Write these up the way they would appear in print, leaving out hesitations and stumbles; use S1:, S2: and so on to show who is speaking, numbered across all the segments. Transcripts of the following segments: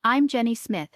S1: I'm Jenny Smith,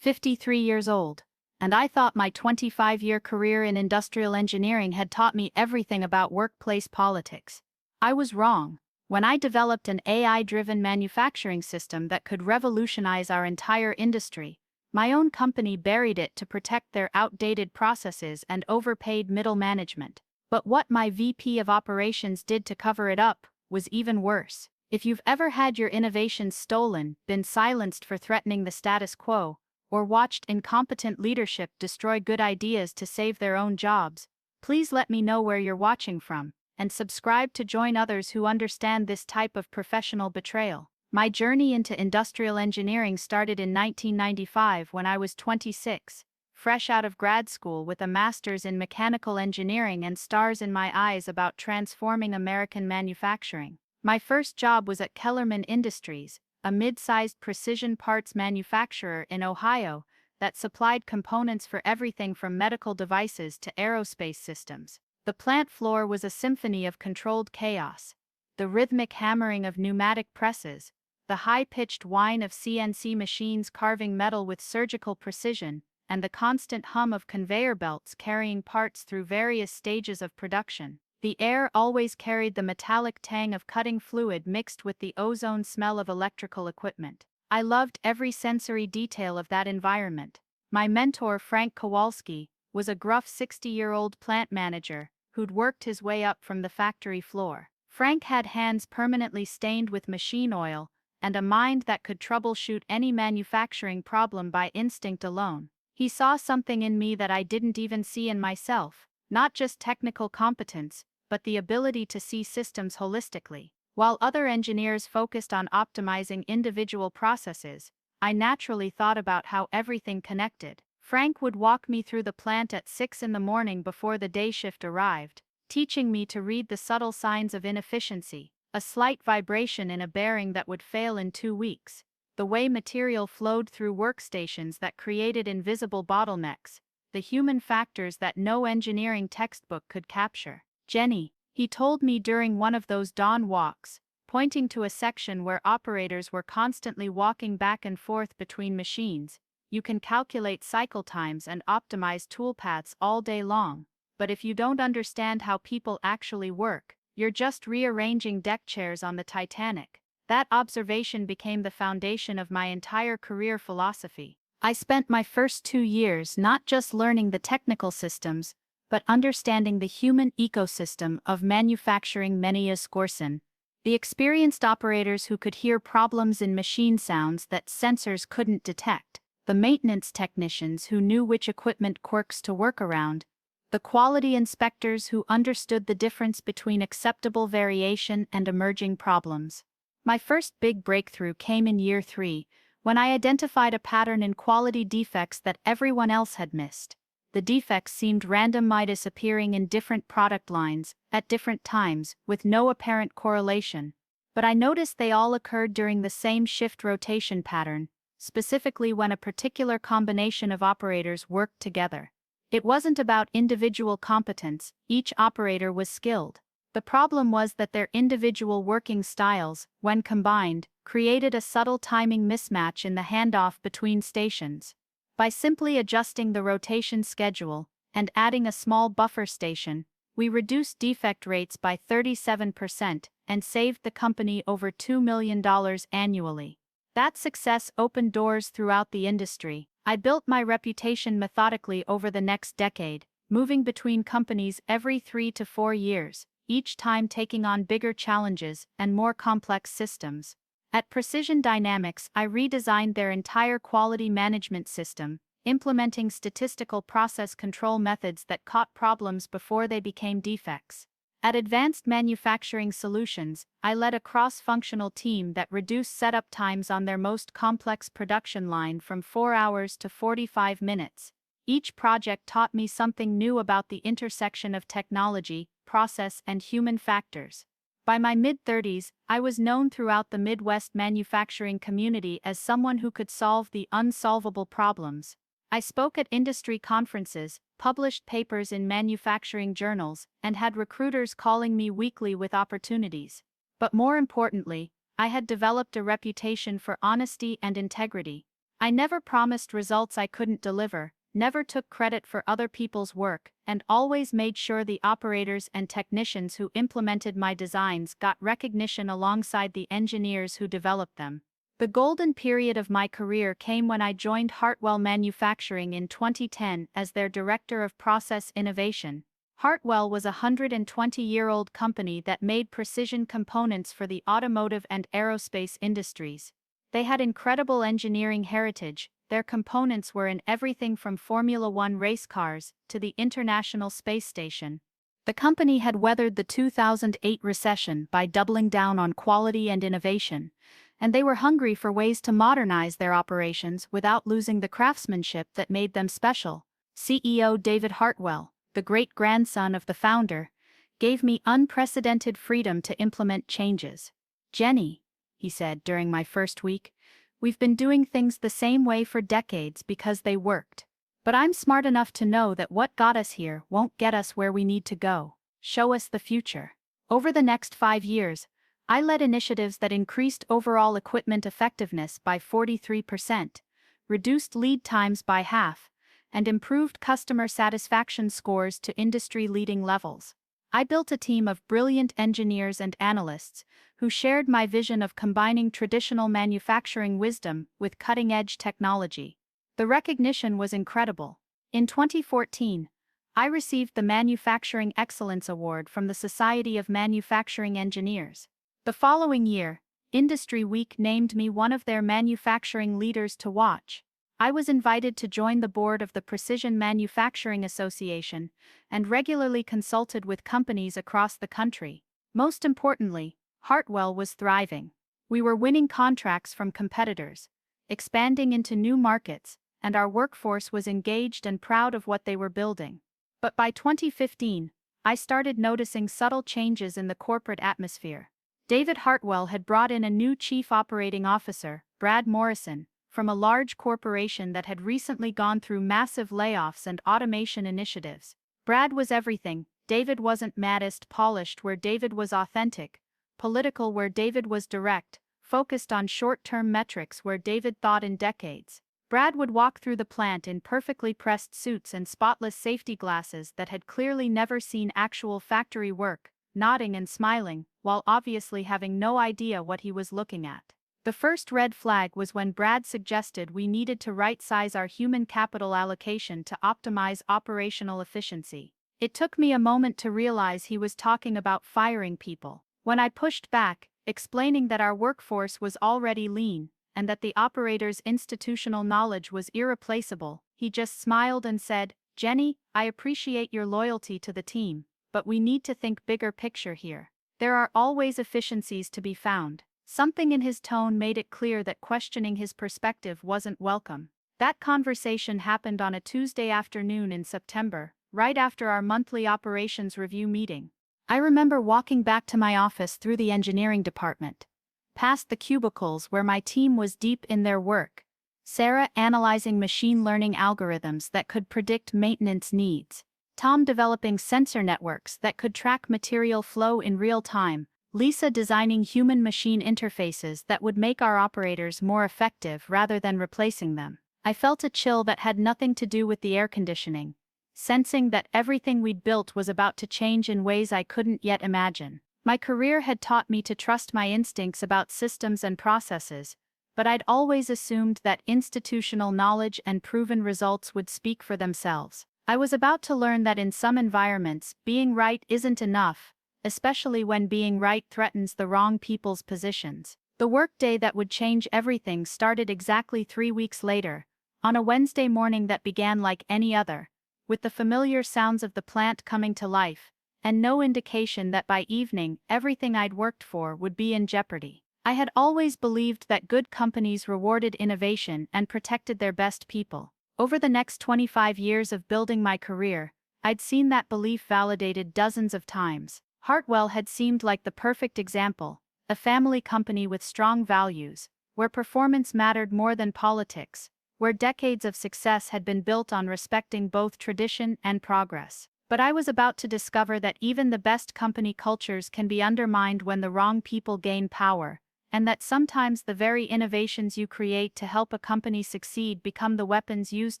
S1: 53 years old, and I thought my 25-year career in industrial engineering had taught me everything about workplace politics. I was wrong. When I developed an AI-driven manufacturing system that could revolutionize our entire industry, my own company buried it to protect their outdated processes and overpaid middle management. But what my VP of operations did to cover it up was even worse. If you've ever had your innovations stolen, been silenced for threatening the status quo, or watched incompetent leadership destroy good ideas to save their own jobs, please let me know where you're watching from, and subscribe to join others who understand this type of professional betrayal. My journey into industrial engineering started in 1995 when I was 26, fresh out of grad school with a master's in mechanical engineering and stars in my eyes about transforming American manufacturing. My first job was at Kellerman Industries, a mid-sized precision parts manufacturer in Ohio that supplied components for everything from medical devices to aerospace systems. The plant floor was a symphony of controlled chaos. The rhythmic hammering of pneumatic presses, the high-pitched whine of CNC machines carving metal with surgical precision, and the constant hum of conveyor belts carrying parts through various stages of production. The air always carried the metallic tang of cutting fluid mixed with the ozone smell of electrical equipment. I loved every sensory detail of that environment. My mentor, Frank Kowalski, was a gruff 60-year-old plant manager who'd worked his way up from the factory floor. Frank had hands permanently stained with machine oil and a mind that could troubleshoot any manufacturing problem by instinct alone. He saw something in me that I didn't even see in myself, not just technical competence, but the ability to see systems holistically. While other engineers focused on optimizing individual processes, I naturally thought about how everything connected. Frank would walk me through the plant at 6 in the morning before the day shift arrived, teaching me to read the subtle signs of inefficiency, a slight vibration in a bearing that would fail in 2 weeks, the way material flowed through workstations that created invisible bottlenecks, the human factors that no engineering textbook could capture. Jenny, he told me during one of those dawn walks, pointing to a section where operators were constantly walking back and forth between machines, you can calculate cycle times and optimize toolpaths all day long, but if you don't understand how people actually work, you're just rearranging deck chairs on the Titanic. That observation became the foundation of my entire career philosophy. I spent my first 2 years not just learning the technical systems, but understanding the human ecosystem of manufacturing. Scorson, the experienced operators who could hear problems in machine sounds that sensors couldn't detect, the maintenance technicians who knew which equipment quirks to work around, the quality inspectors who understood the difference between acceptable variation and emerging problems. My first big breakthrough came in year 3, when I identified a pattern in quality defects that everyone else had missed. The defects seemed random, appearing in different product lines, at different times, with no apparent correlation. But I noticed they all occurred during the same shift rotation pattern, specifically when a particular combination of operators worked together. It wasn't about individual competence, each operator was skilled. The problem was that their individual working styles, when combined, created a subtle timing mismatch in the handoff between stations. By simply adjusting the rotation schedule and adding a small buffer station, we reduced defect rates by 37% and saved the company over $2 million annually. That success opened doors throughout the industry. I built my reputation methodically over the next decade, moving between companies every 3 to 4 years, each time taking on bigger challenges and more complex systems. At Precision Dynamics, I redesigned their entire quality management system, implementing statistical process control methods that caught problems before they became defects. At Advanced Manufacturing Solutions, I led a cross-functional team that reduced setup times on their most complex production line from 4 hours to 45 minutes. Each project taught me something new about the intersection of technology, process, and human factors. By my mid-30s, I was known throughout the Midwest manufacturing community as someone who could solve the unsolvable problems. I spoke at industry conferences, published papers in manufacturing journals, and had recruiters calling me weekly with opportunities. But more importantly, I had developed a reputation for honesty and integrity. I never promised results I couldn't deliver, never took credit for other people's work, and always made sure the operators and technicians who implemented my designs got recognition alongside the engineers who developed them. The golden period of my career came when I joined Hartwell Manufacturing in 2010 as their Director of Process Innovation. Hartwell was a 120-year-old company that made precision components for the automotive and aerospace industries. They had incredible engineering heritage. Their components were in everything from Formula One race cars to the International Space Station. The company had weathered the 2008 recession by doubling down on quality and innovation, and they were hungry for ways to modernize their operations without losing the craftsmanship that made them special. CEO David Hartwell, the great-grandson of the founder, gave me unprecedented freedom to implement changes. "Jenny," he said during my first week, "we've been doing things the same way for decades because they worked. But I'm smart enough to know that what got us here won't get us where we need to go. Show us the future." Over the next 5 years, I led initiatives that increased overall equipment effectiveness by 43%, reduced lead times by half, and improved customer satisfaction scores to industry-leading levels. I built a team of brilliant engineers and analysts who shared my vision of combining traditional manufacturing wisdom with cutting-edge technology. The recognition was incredible. In 2014, I received the Manufacturing Excellence Award from the Society of Manufacturing Engineers. The following year, Industry Week named me one of their manufacturing leaders to watch. I was invited to join the board of the Precision Manufacturing Association and regularly consulted with companies across the country. Most importantly, Hartwell was thriving. We were winning contracts from competitors, expanding into new markets, and our workforce was engaged and proud of what they were building. But by 2015, I started noticing subtle changes in the corporate atmosphere. David Hartwell had brought in a new chief operating officer, Brad Morrison, from a large corporation that had recently gone through massive layoffs and automation initiatives. Brad was everything. David wasn't modest, polished where David was authentic, political where David was direct, focused on short-term metrics where David thought in decades. Brad would walk through the plant in perfectly pressed suits and spotless safety glasses that had clearly never seen actual factory work, nodding and smiling, while obviously having no idea what he was looking at. The first red flag was when Brad suggested we needed to right-size our human capital allocation to optimize operational efficiency. It took me a moment to realize he was talking about firing people. When I pushed back, explaining that our workforce was already lean, and that the operator's institutional knowledge was irreplaceable, he just smiled and said, "Jenny, I appreciate your loyalty to the team, but we need to think bigger picture here. There are always efficiencies to be found." Something in his tone made it clear that questioning his perspective wasn't welcome. That conversation happened on a Tuesday afternoon in September, right after our monthly operations review meeting. I remember walking back to my office through the engineering department, past the cubicles where my team was deep in their work. Sarah analyzing machine learning algorithms that could predict maintenance needs. Tom developing sensor networks that could track material flow in real time. Lisa designing human-machine interfaces that would make our operators more effective rather than replacing them. I felt a chill that had nothing to do with the air conditioning, sensing that everything we'd built was about to change in ways I couldn't yet imagine. My career had taught me to trust my instincts about systems and processes, but I'd always assumed that institutional knowledge and proven results would speak for themselves. I was about to learn that in some environments, being right isn't enough, especially when being right threatens the wrong people's positions. The workday that would change everything started exactly 3 weeks later, on a Wednesday morning that began like any other, with the familiar sounds of the plant coming to life, and no indication that by evening everything I'd worked for would be in jeopardy. I had always believed that good companies rewarded innovation and protected their best people. Over the next 25 years of building my career, I'd seen that belief validated dozens of times. Hartwell had seemed like the perfect example, a family company with strong values, where performance mattered more than politics, where decades of success had been built on respecting both tradition and progress. But I was about to discover that even the best company cultures can be undermined when the wrong people gain power, and that sometimes the very innovations you create to help a company succeed become the weapons used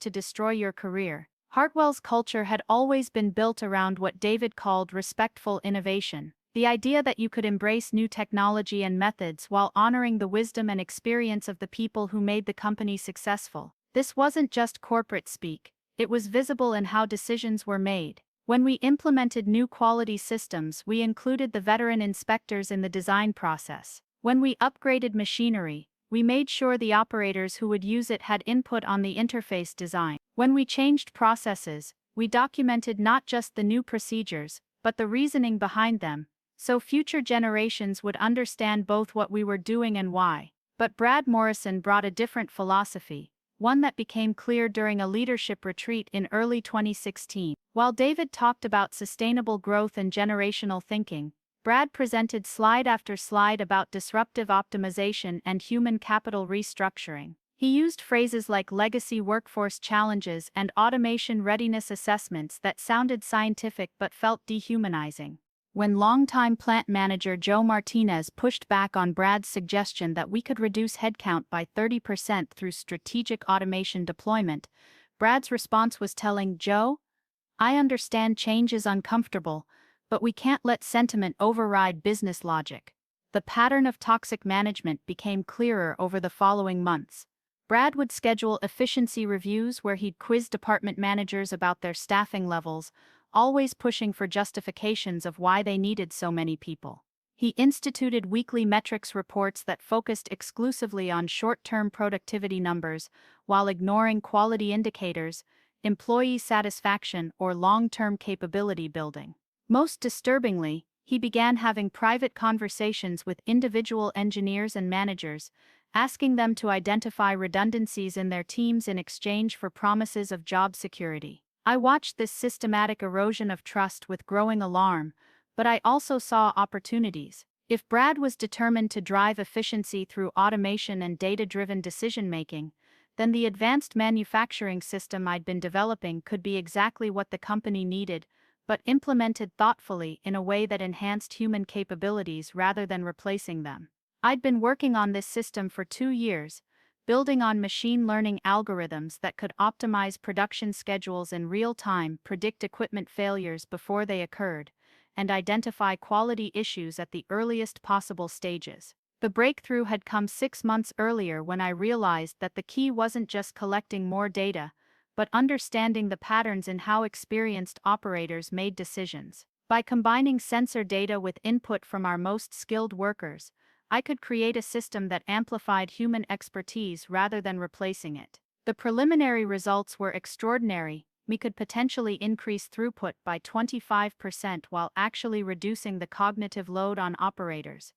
S1: to destroy your career. Hartwell's culture had always been built around what David called respectful innovation. The idea that you could embrace new technology and methods while honoring the wisdom and experience of the people who made the company successful. This wasn't just corporate speak, it was visible in how decisions were made. When we implemented new quality systems, we included the veteran inspectors in the design process. When we upgraded machinery, we made sure the operators who would use it had input on the interface design. When we changed processes, we documented not just the new procedures, but the reasoning behind them, so future generations would understand both what we were doing and why. But Brad Morrison brought a different philosophy, one that became clear during a leadership retreat in early 2016. While David talked about sustainable growth and generational thinking, Brad presented slide after slide about disruptive optimization and human capital restructuring. He used phrases like legacy workforce challenges and automation readiness assessments that sounded scientific but felt dehumanizing. When longtime plant manager Joe Martinez pushed back on Brad's suggestion that we could reduce headcount by 30% through strategic automation deployment, Brad's response was telling: "Joe, I understand change is uncomfortable, but we can't let sentiment override business logic." The pattern of toxic management became clearer over the following months. Brad would schedule efficiency reviews where he'd quiz department managers about their staffing levels, always pushing for justifications of why they needed so many people. He instituted weekly metrics reports that focused exclusively on short-term productivity numbers, while ignoring quality indicators, employee satisfaction, or long-term capability building. Most disturbingly, he began having private conversations with individual engineers and managers, asking them to identify redundancies in their teams in exchange for promises of job security. I watched this systematic erosion of trust with growing alarm, but I also saw opportunities. If Brad was determined to drive efficiency through automation and data-driven decision-making, then the advanced manufacturing system I'd been developing could be exactly what the company needed, but implemented thoughtfully in a way that enhanced human capabilities rather than replacing them. I'd been working on this system for 2 years, building on machine learning algorithms that could optimize production schedules in real time, predict equipment failures before they occurred, and identify quality issues at the earliest possible stages. The breakthrough had come 6 months earlier when I realized that the key wasn't just collecting more data, but understanding the patterns in how experienced operators made decisions. By combining sensor data with input from our most skilled workers, I could create a system that amplified human expertise rather than replacing it. The preliminary results were extraordinary. We could potentially increase throughput by 25% while actually reducing the cognitive load on operators,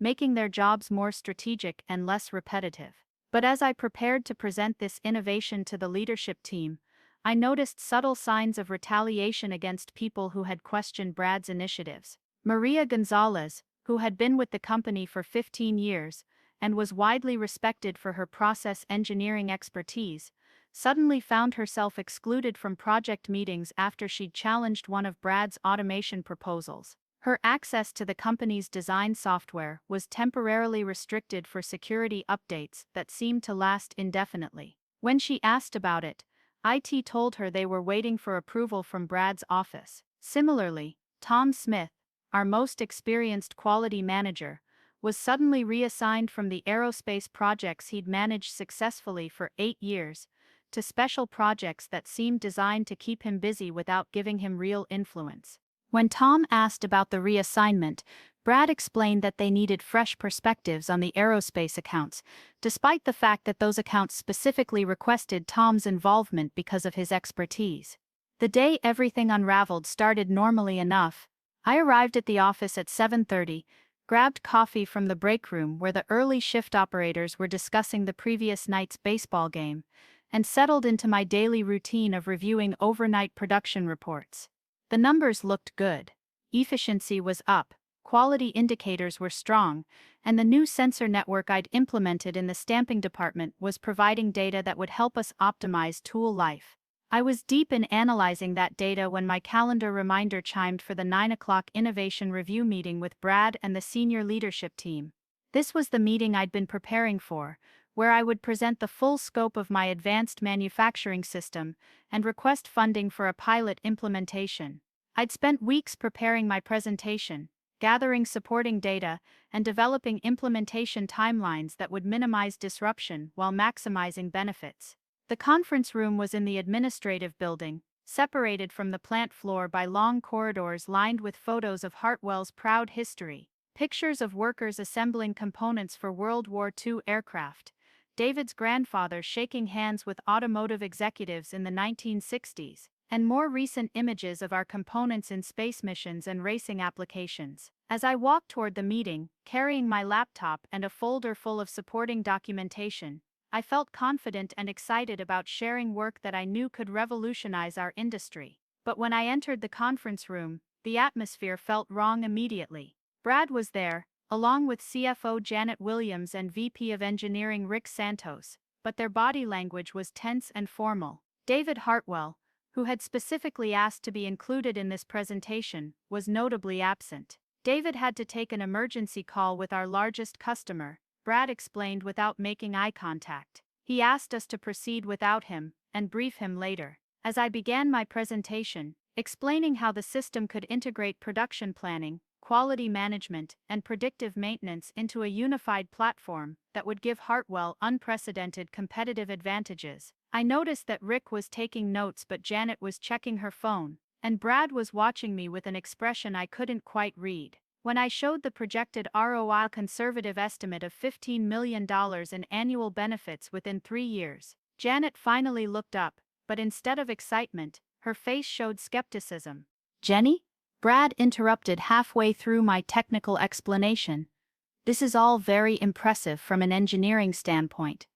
S1: making their jobs more strategic and less repetitive. But as I prepared to present this innovation to the leadership team, I noticed subtle signs of retaliation against people who had questioned Brad's initiatives. Maria Gonzalez, who had been with the company for 15 years and was widely respected for her process engineering expertise, suddenly found herself excluded from project meetings after she'd challenged one of Brad's automation proposals. Her access to the company's design software was temporarily restricted for security updates that seemed to last indefinitely. When she asked about it, IT told her they were waiting for approval from Brad's office. Similarly, Tom Smith, our most experienced quality manager, was suddenly reassigned from the aerospace projects he'd managed successfully for 8 years to special projects that seemed designed to keep him busy without giving him real influence. When Tom asked about the reassignment, Brad explained that they needed fresh perspectives on the aerospace accounts, despite the fact that those accounts specifically requested Tom's involvement because of his expertise. The day everything unraveled started normally enough. I arrived at the office at 7:30, grabbed coffee from the break room where the early shift operators were discussing the previous night's baseball game, and settled into my daily routine of reviewing overnight production reports. The numbers looked good. Efficiency was up, quality indicators were strong, and the new sensor network I'd implemented in the stamping department was providing data that would help us optimize tool life. I was deep in analyzing that data when my calendar reminder chimed for the 9 o'clock innovation review meeting with Brad and the senior leadership team. This was the meeting I'd been preparing for, where I would present the full scope of my advanced manufacturing system and request funding for a pilot implementation. I'd spent weeks preparing my presentation, gathering supporting data, and developing implementation timelines that would minimize disruption while maximizing benefits. The conference room was in the administrative building, separated from the plant floor by long corridors lined with photos of Hartwell's proud history, pictures of workers assembling components for World War II aircraft, David's grandfather shaking hands with automotive executives in the 1960s, and more recent images of our components in space missions and racing applications. As I walked toward the meeting, carrying my laptop and a folder full of supporting documentation, I felt confident and excited about sharing work that I knew could revolutionize our industry. But when I entered the conference room, the atmosphere felt wrong immediately. Brad was there, along with CFO Janet Williams and VP of Engineering Rick Santos, but their body language was tense and formal. David Hartwell, who had specifically asked to be included in this presentation, was notably absent. David had to take an emergency call with our largest customer, Brad explained without making eye contact. He asked us to proceed without him and brief him later. As I began my presentation, explaining how the system could integrate production planning, quality management, and predictive maintenance into a unified platform that would give Hartwell unprecedented competitive advantages, I noticed that Rick was taking notes but Janet was checking her phone, and Brad was watching me with an expression I couldn't quite read. When I showed the projected ROI conservative estimate of $15 million in annual benefits within 3 years, Janet finally looked up, but instead of excitement, her face showed skepticism. "Jenny?" Brad interrupted halfway through my technical explanation. "This is all very impressive from an engineering standpoint,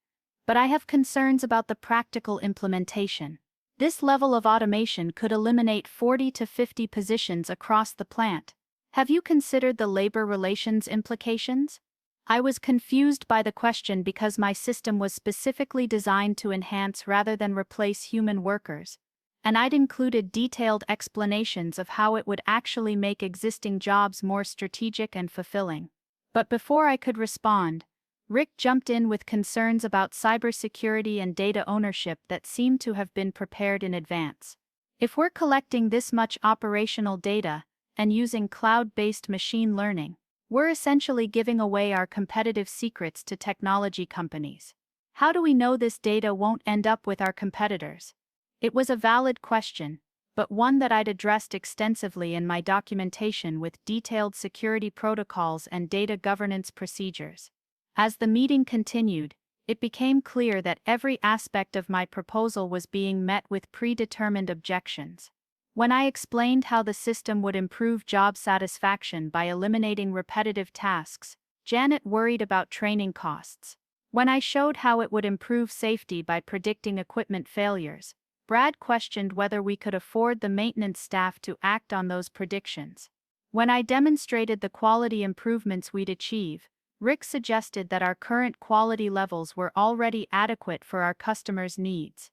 S1: but I have concerns about the practical implementation. This level of automation could eliminate 40 to 50 positions across the plant. Have you considered the labor relations implications?" I was confused by the question because my system was specifically designed to enhance rather than replace human workers, and I'd included detailed explanations of how it would actually make existing jobs more strategic and fulfilling. But before I could respond, Rick jumped in with concerns about cybersecurity and data ownership that seemed to have been prepared in advance. If we're collecting this much operational data, and using cloud-based machine learning, we're essentially giving away our competitive secrets to technology companies. How do we know this data won't end up with our competitors? It was a valid question, but one that I'd addressed extensively in my documentation with detailed security protocols and data governance procedures. As the meeting continued, it became clear that every aspect of my proposal was being met with predetermined objections. When I explained how the system would improve job satisfaction by eliminating repetitive tasks, Janet worried about training costs. When I showed how it would improve safety by predicting equipment failures, Brad questioned whether we could afford the maintenance staff to act on those predictions. When I demonstrated the quality improvements we'd achieve, Rick suggested that our current quality levels were already adequate for our customers' needs.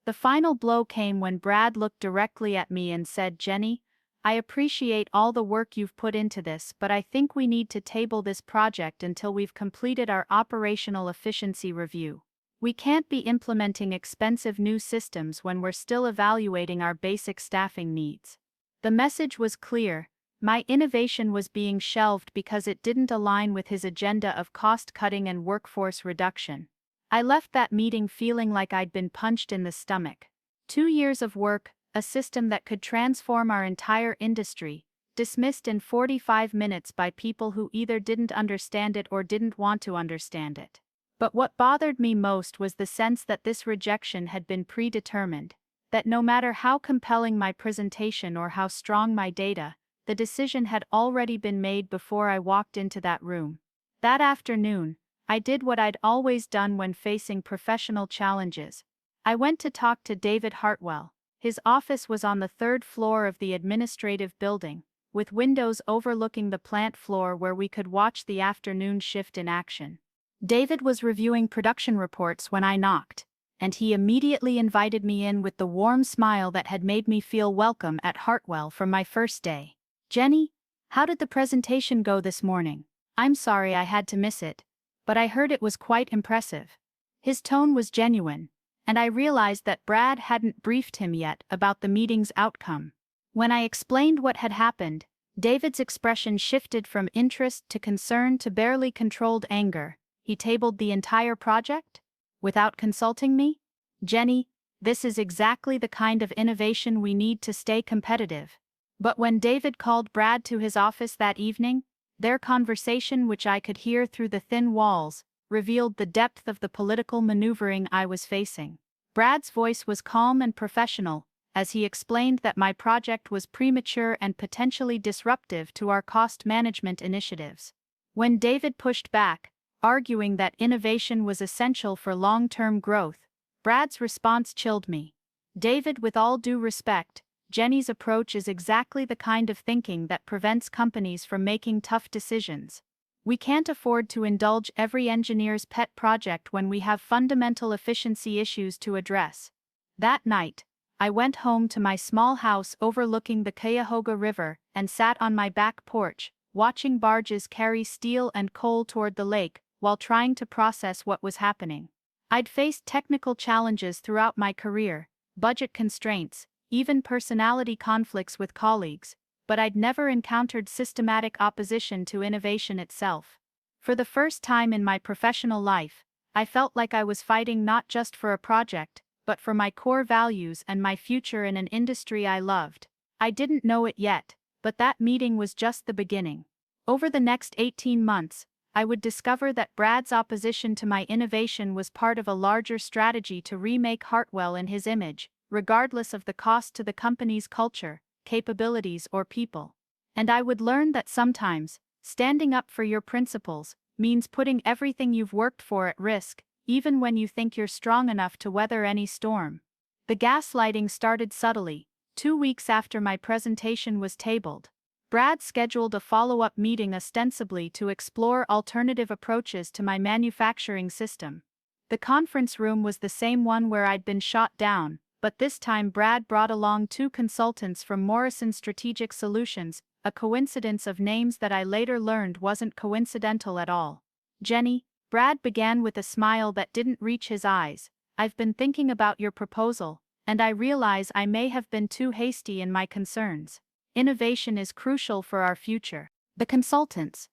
S1: The final blow came when Brad looked directly at me and said, "Jenny, I appreciate all the work you've put into this, but I think we need to table this project until we've completed our operational efficiency review. We can't be implementing expensive new systems when we're still evaluating our basic staffing needs." The message was clear: my innovation was being shelved because it didn't align with his agenda of cost-cutting and workforce reduction. I left that meeting feeling like I'd been punched in the stomach. 2 years of work, a system that could transform our entire industry, dismissed in 45 minutes by people who either didn't understand it or didn't want to understand it. But what bothered me most was the sense that this rejection had been predetermined, that no matter how compelling my presentation or how strong my data, the decision had already been made before I walked into that room. That afternoon, I did what I'd always done when facing professional challenges. I went to talk to David Hartwell. His office was on the 3rd floor of the administrative building, with windows overlooking the plant floor where we could watch the afternoon shift in action. David was reviewing production reports when I knocked, and he immediately invited me in with the warm smile that had made me feel welcome at Hartwell from my first day. "Jenny, how did the presentation go this morning?" I'm sorry I had to miss it, but I heard it was quite impressive. His tone was genuine, and I realized that Brad hadn't briefed him yet about the meeting's outcome. When I explained what had happened, David's expression shifted from interest to concern to barely controlled anger. He tabled the entire project? Without consulting me? Jenny, this is exactly the kind of innovation we need to stay competitive. But when David called Brad to his office that evening, their conversation, which I could hear through the thin walls, revealed the depth of the political maneuvering I was facing. Brad's voice was calm and professional, as he explained that my project was premature and potentially disruptive to our cost management initiatives. When David pushed back, arguing that innovation was essential for long-term growth, Brad's response chilled me. David, with all due respect, Jenny's approach is exactly the kind of thinking that prevents companies from making tough decisions. We can't afford to indulge every engineer's pet project when we have fundamental efficiency issues to address. That night, I went home to my small house overlooking the Cuyahoga River and sat on my back porch, watching barges carry steel and coal toward the lake while trying to process what was happening. I'd faced technical challenges throughout my career, budget constraints, even personality conflicts with colleagues, but I'd never encountered systematic opposition to innovation itself. For the first time in my professional life, I felt like I was fighting not just for a project, but for my core values and my future in an industry I loved. I didn't know it yet, but that meeting was just the beginning. Over the next 18 months, I would discover that Brad's opposition to my innovation was part of a larger strategy to remake Hartwell in his image, regardless of the cost to the company's culture, capabilities, or people. And I would learn that sometimes, standing up for your principles means putting everything you've worked for at risk, even when you think you're strong enough to weather any storm. The gaslighting started subtly. 2 weeks after my presentation was tabled, Brad scheduled a follow-up meeting ostensibly to explore alternative approaches to my manufacturing system. The conference room was the same one where I'd been shot down, but this time Brad brought along 2 consultants from Morrison Strategic Solutions, a coincidence of names that I later learned wasn't coincidental at all. Jenny, Brad began with a smile that didn't reach his eyes, I've been thinking about your proposal, and I realize I may have been too hasty in my concerns. Innovation is crucial for our future. The consultants,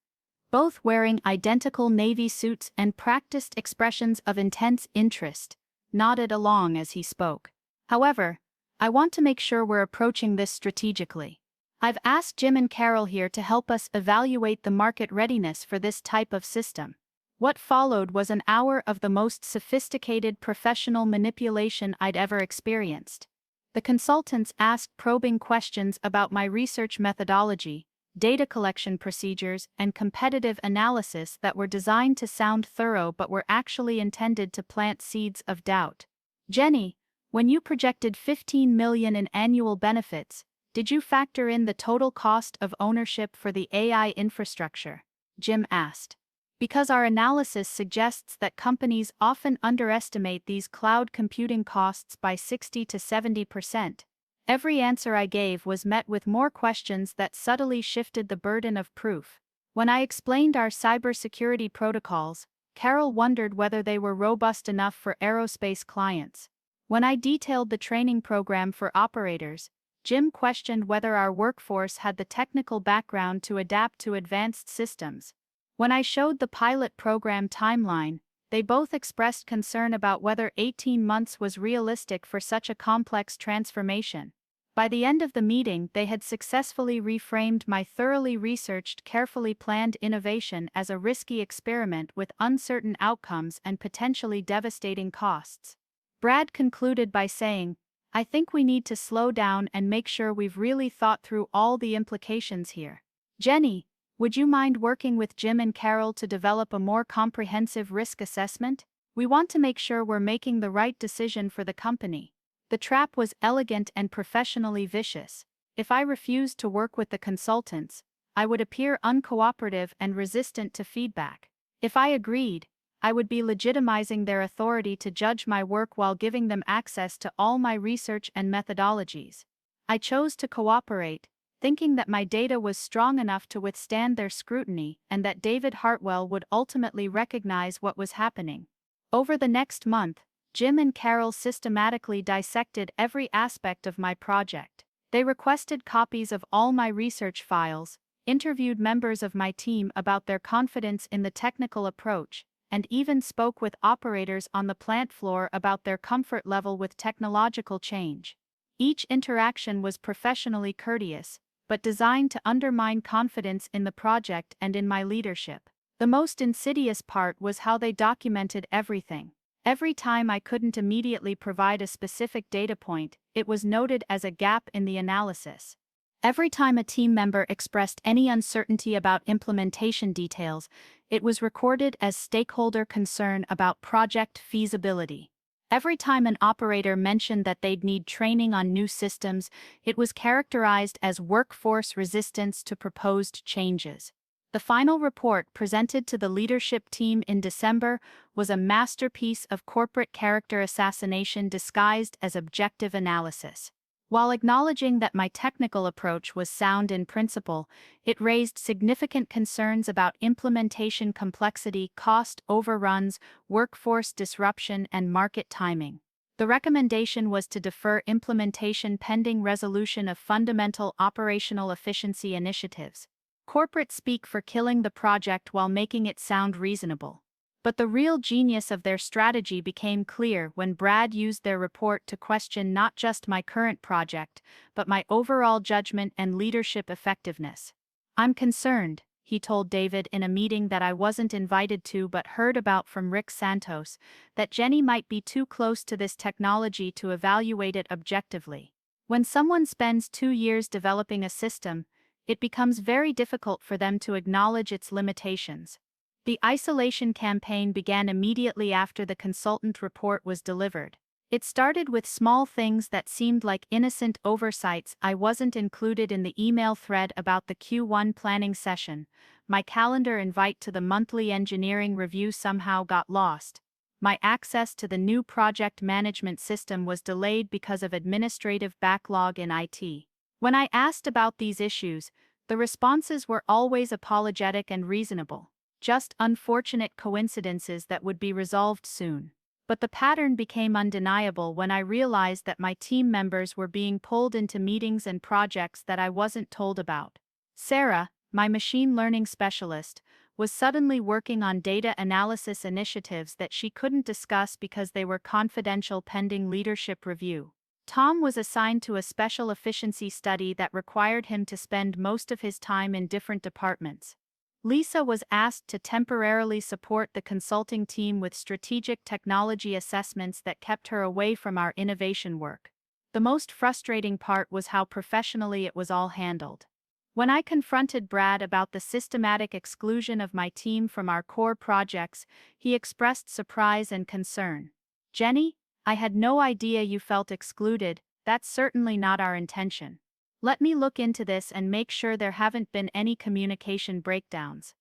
S1: both wearing identical navy suits and practiced expressions of intense interest, nodded along as he spoke. However, I want to make sure we're approaching this strategically. I've asked Jim and Carol here to help us evaluate the market readiness for this type of system. What followed was an hour of the most sophisticated professional manipulation I'd ever experienced. The consultants asked probing questions about my research methodology, data collection procedures, and competitive analysis that were designed to sound thorough but were actually intended to plant seeds of doubt. Jenny, when you projected $15 million in annual benefits, did you factor in the total cost of ownership for the AI infrastructure? Jim asked. Because our analysis suggests that companies often underestimate these cloud computing costs by 60 to 70%. Every answer I gave was met with more questions that subtly shifted the burden of proof. When I explained our cybersecurity protocols, Carol wondered whether they were robust enough for aerospace clients. When I detailed the training program for operators, Jim questioned whether our workforce had the technical background to adapt to advanced systems. When I showed the pilot program timeline, they both expressed concern about whether 18 months was realistic for such a complex transformation. By the end of the meeting, they had successfully reframed my thoroughly researched, carefully planned innovation as a risky experiment with uncertain outcomes and potentially devastating costs. Brad concluded by saying, "I think we need to slow down and make sure we've really thought through all the implications here. Jenny, would you mind working with Jim and Carol to develop a more comprehensive risk assessment? We want to make sure we're making the right decision for the company." The trap was elegant and professionally vicious. If I refused to work with the consultants, I would appear uncooperative and resistant to feedback. If I agreed, I would be legitimizing their authority to judge my work while giving them access to all my research and methodologies. I chose to cooperate, thinking that my data was strong enough to withstand their scrutiny and that David Hartwell would ultimately recognize what was happening. Over the next month, Jim and Carol systematically dissected every aspect of my project. They requested copies of all my research files, interviewed members of my team about their confidence in the technical approach, and even spoke with operators on the plant floor about their comfort level with technological change. Each interaction was professionally courteous, but designed to undermine confidence in the project and in my leadership. The most insidious part was how they documented everything. Every time I couldn't immediately provide a specific data point, it was noted as a gap in the analysis. Every time a team member expressed any uncertainty about implementation details, it was recorded as stakeholder concern about project feasibility. Every time an operator mentioned that they'd need training on new systems, it was characterized as workforce resistance to proposed changes. The final report presented to the leadership team in December was a masterpiece of corporate character assassination disguised as objective analysis. While acknowledging that my technical approach was sound in principle, it raised significant concerns about implementation complexity, cost overruns, workforce disruption, and market timing. The recommendation was to defer implementation pending resolution of fundamental operational efficiency initiatives. Corporate speak for killing the project while making it sound reasonable. But the real genius of their strategy became clear when Brad used their report to question not just my current project, but my overall judgment and leadership effectiveness. "I'm concerned," he told David in a meeting that I wasn't invited to but heard about from Rick Santos, "that Jenny might be too close to this technology to evaluate it objectively. When someone spends 2 years developing a system, it becomes very difficult for them to acknowledge its limitations." The isolation campaign began immediately after the consultant report was delivered. It started with small things that seemed like innocent oversights. I wasn't included in the email thread about the Q1 planning session. My calendar invite to the monthly engineering review somehow got lost. My access to the new project management system was delayed because of administrative backlog in IT. When I asked about these issues, the responses were always apologetic and reasonable. Just unfortunate coincidences that would be resolved soon. But the pattern became undeniable when I realized that my team members were being pulled into meetings and projects that I wasn't told about. Sarah, my machine learning specialist, was suddenly working on data analysis initiatives that she couldn't discuss because they were confidential pending leadership review. Tom was assigned to a special efficiency study that required him to spend most of his time in different departments. Lisa was asked to temporarily support the consulting team with strategic technology assessments that kept her away from our innovation work. The most frustrating part was how professionally it was all handled. When I confronted Brad about the systematic exclusion of my team from our core projects, he expressed surprise and concern. "Jenny, I had no idea you felt excluded. That's certainly not our intention. Let me look into this and make sure there haven't been any communication breakdowns."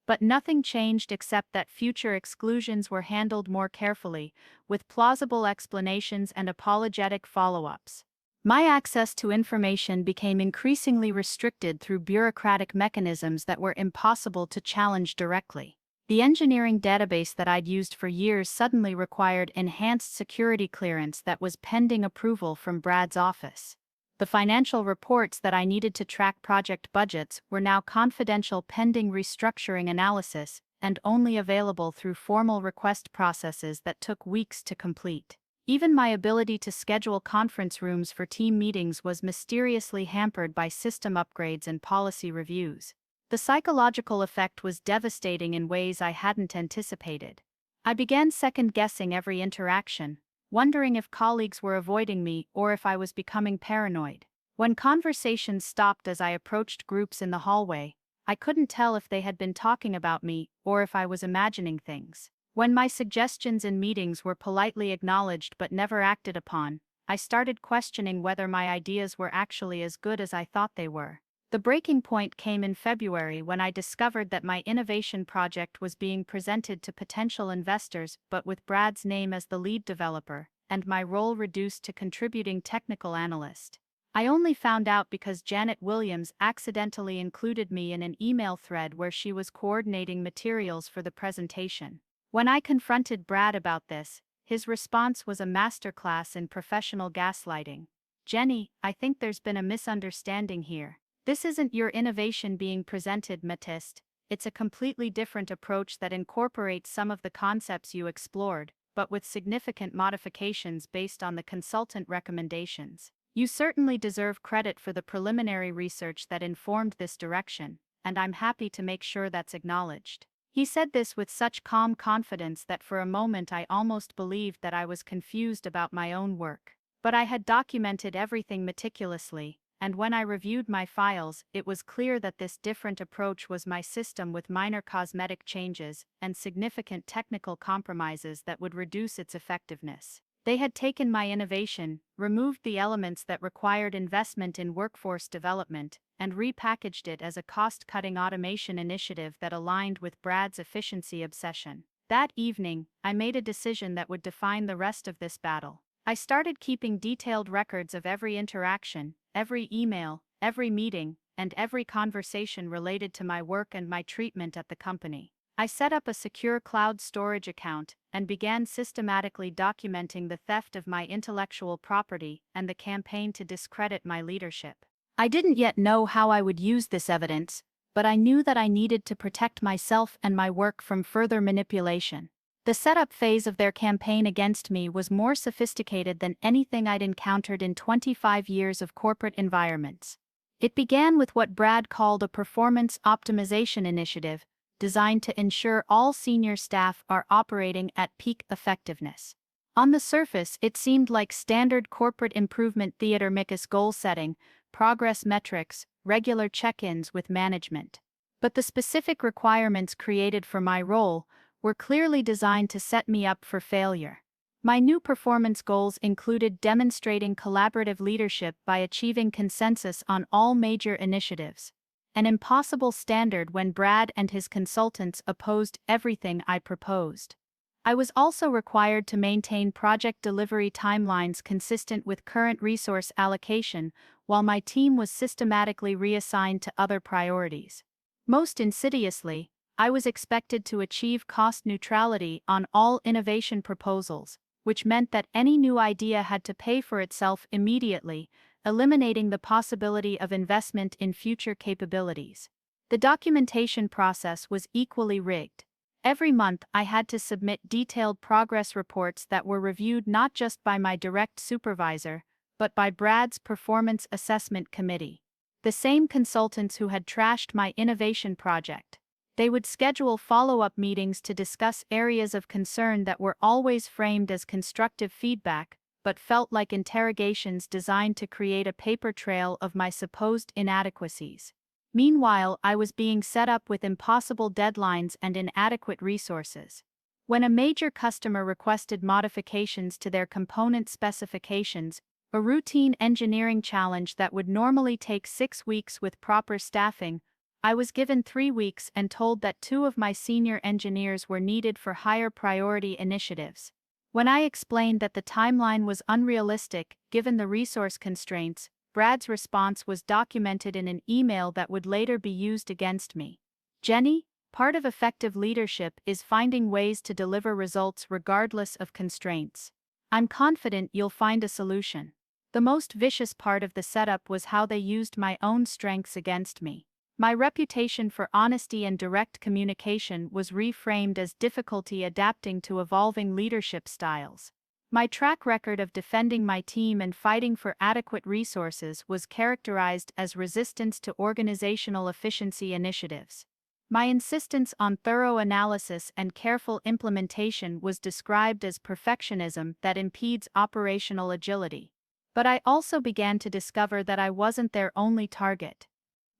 S1: But nothing changed except that future exclusions were handled more carefully, with plausible explanations and apologetic follow-ups. My access to information became increasingly restricted through bureaucratic mechanisms that were impossible to challenge directly. The engineering database that I'd used for years suddenly required enhanced security clearance that was pending approval from Brad's office. The financial reports that I needed to track project budgets were now confidential pending restructuring analysis and only available through formal request processes that took weeks to complete. Even my ability to schedule conference rooms for team meetings was mysteriously hampered by system upgrades and policy reviews. The psychological effect was devastating in ways I hadn't anticipated. I began second-guessing every interaction, wondering if colleagues were avoiding me or if I was becoming paranoid. When conversations stopped as I approached groups in the hallway, I couldn't tell if they had been talking about me or if I was imagining things. When my suggestions in meetings were politely acknowledged but never acted upon, I started questioning whether my ideas were actually as good as I thought they were. The breaking point came in February when I discovered that my innovation project was being presented to potential investors but with Brad's name as the lead developer, and my role reduced to contributing technical analyst. I only found out because Janet Williams accidentally included me in an email thread where she was coordinating materials for the presentation. When I confronted Brad about this, his response was a masterclass in professional gaslighting. "Jenny, I think there's been a misunderstanding here. This isn't your innovation being presented, Matist. It's a completely different approach that incorporates some of the concepts you explored, but with significant modifications based on the consultant recommendations. You certainly deserve credit for the preliminary research that informed this direction, and I'm happy to make sure that's acknowledged." He said this with such calm confidence that for a moment I almost believed that I was confused about my own work. But I had documented everything meticulously, and when I reviewed my files, it was clear that this different approach was my system with minor cosmetic changes and significant technical compromises that would reduce its effectiveness. They had taken my innovation, removed the elements that required investment in workforce development, and repackaged it as a cost-cutting automation initiative that aligned with Brad's efficiency obsession. That evening, I made a decision that would define the rest of this battle. I started keeping detailed records of every interaction, every email, every meeting, and every conversation related to my work and my treatment at the company. I set up a secure cloud storage account and began systematically documenting the theft of my intellectual property and the campaign to discredit my leadership. I didn't yet know how I would use this evidence, but I knew that I needed to protect myself and my work from further manipulation. The setup phase of their campaign against me was more sophisticated than anything I'd encountered in 25 years of corporate environments. It began with what Brad called a performance optimization initiative, designed to ensure all senior staff are operating at peak effectiveness. On the surface, it seemed like standard corporate improvement theater micus goal setting, progress metrics, regular check-ins with management. But the specific requirements created for my role were clearly designed to set me up for failure. My new performance goals included demonstrating collaborative leadership by achieving consensus on all major initiatives, an impossible standard when Brad and his consultants opposed everything I proposed. I was also required to maintain project delivery timelines consistent with current resource allocation, while my team was systematically reassigned to other priorities. Most insidiously, I was expected to achieve cost neutrality on all innovation proposals, which meant that any new idea had to pay for itself immediately, eliminating the possibility of investment in future capabilities. The documentation process was equally rigged. Every month I had to submit detailed progress reports that were reviewed not just by my direct supervisor, but by Brad's Performance Assessment Committee, the same consultants who had trashed my innovation project. They would schedule follow-up meetings to discuss areas of concern that were always framed as constructive feedback, but felt like interrogations designed to create a paper trail of my supposed inadequacies. Meanwhile, I was being set up with impossible deadlines and inadequate resources. When a major customer requested modifications to their component specifications, a routine engineering challenge that would normally take 6 weeks with proper staffing, I was given 3 weeks and told that 2 of my senior engineers were needed for higher priority initiatives. When I explained that the timeline was unrealistic given the resource constraints, Brad's response was documented in an email that would later be used against me. "Jenny, part of effective leadership is finding ways to deliver results regardless of constraints. I'm confident you'll find a solution." The most vicious part of the setup was how they used my own strengths against me. My reputation for honesty and direct communication was reframed as difficulty adapting to evolving leadership styles. My track record of defending my team and fighting for adequate resources was characterized as resistance to organizational efficiency initiatives. My insistence on thorough analysis and careful implementation was described as perfectionism that impedes operational agility. But I also began to discover that I wasn't their only target.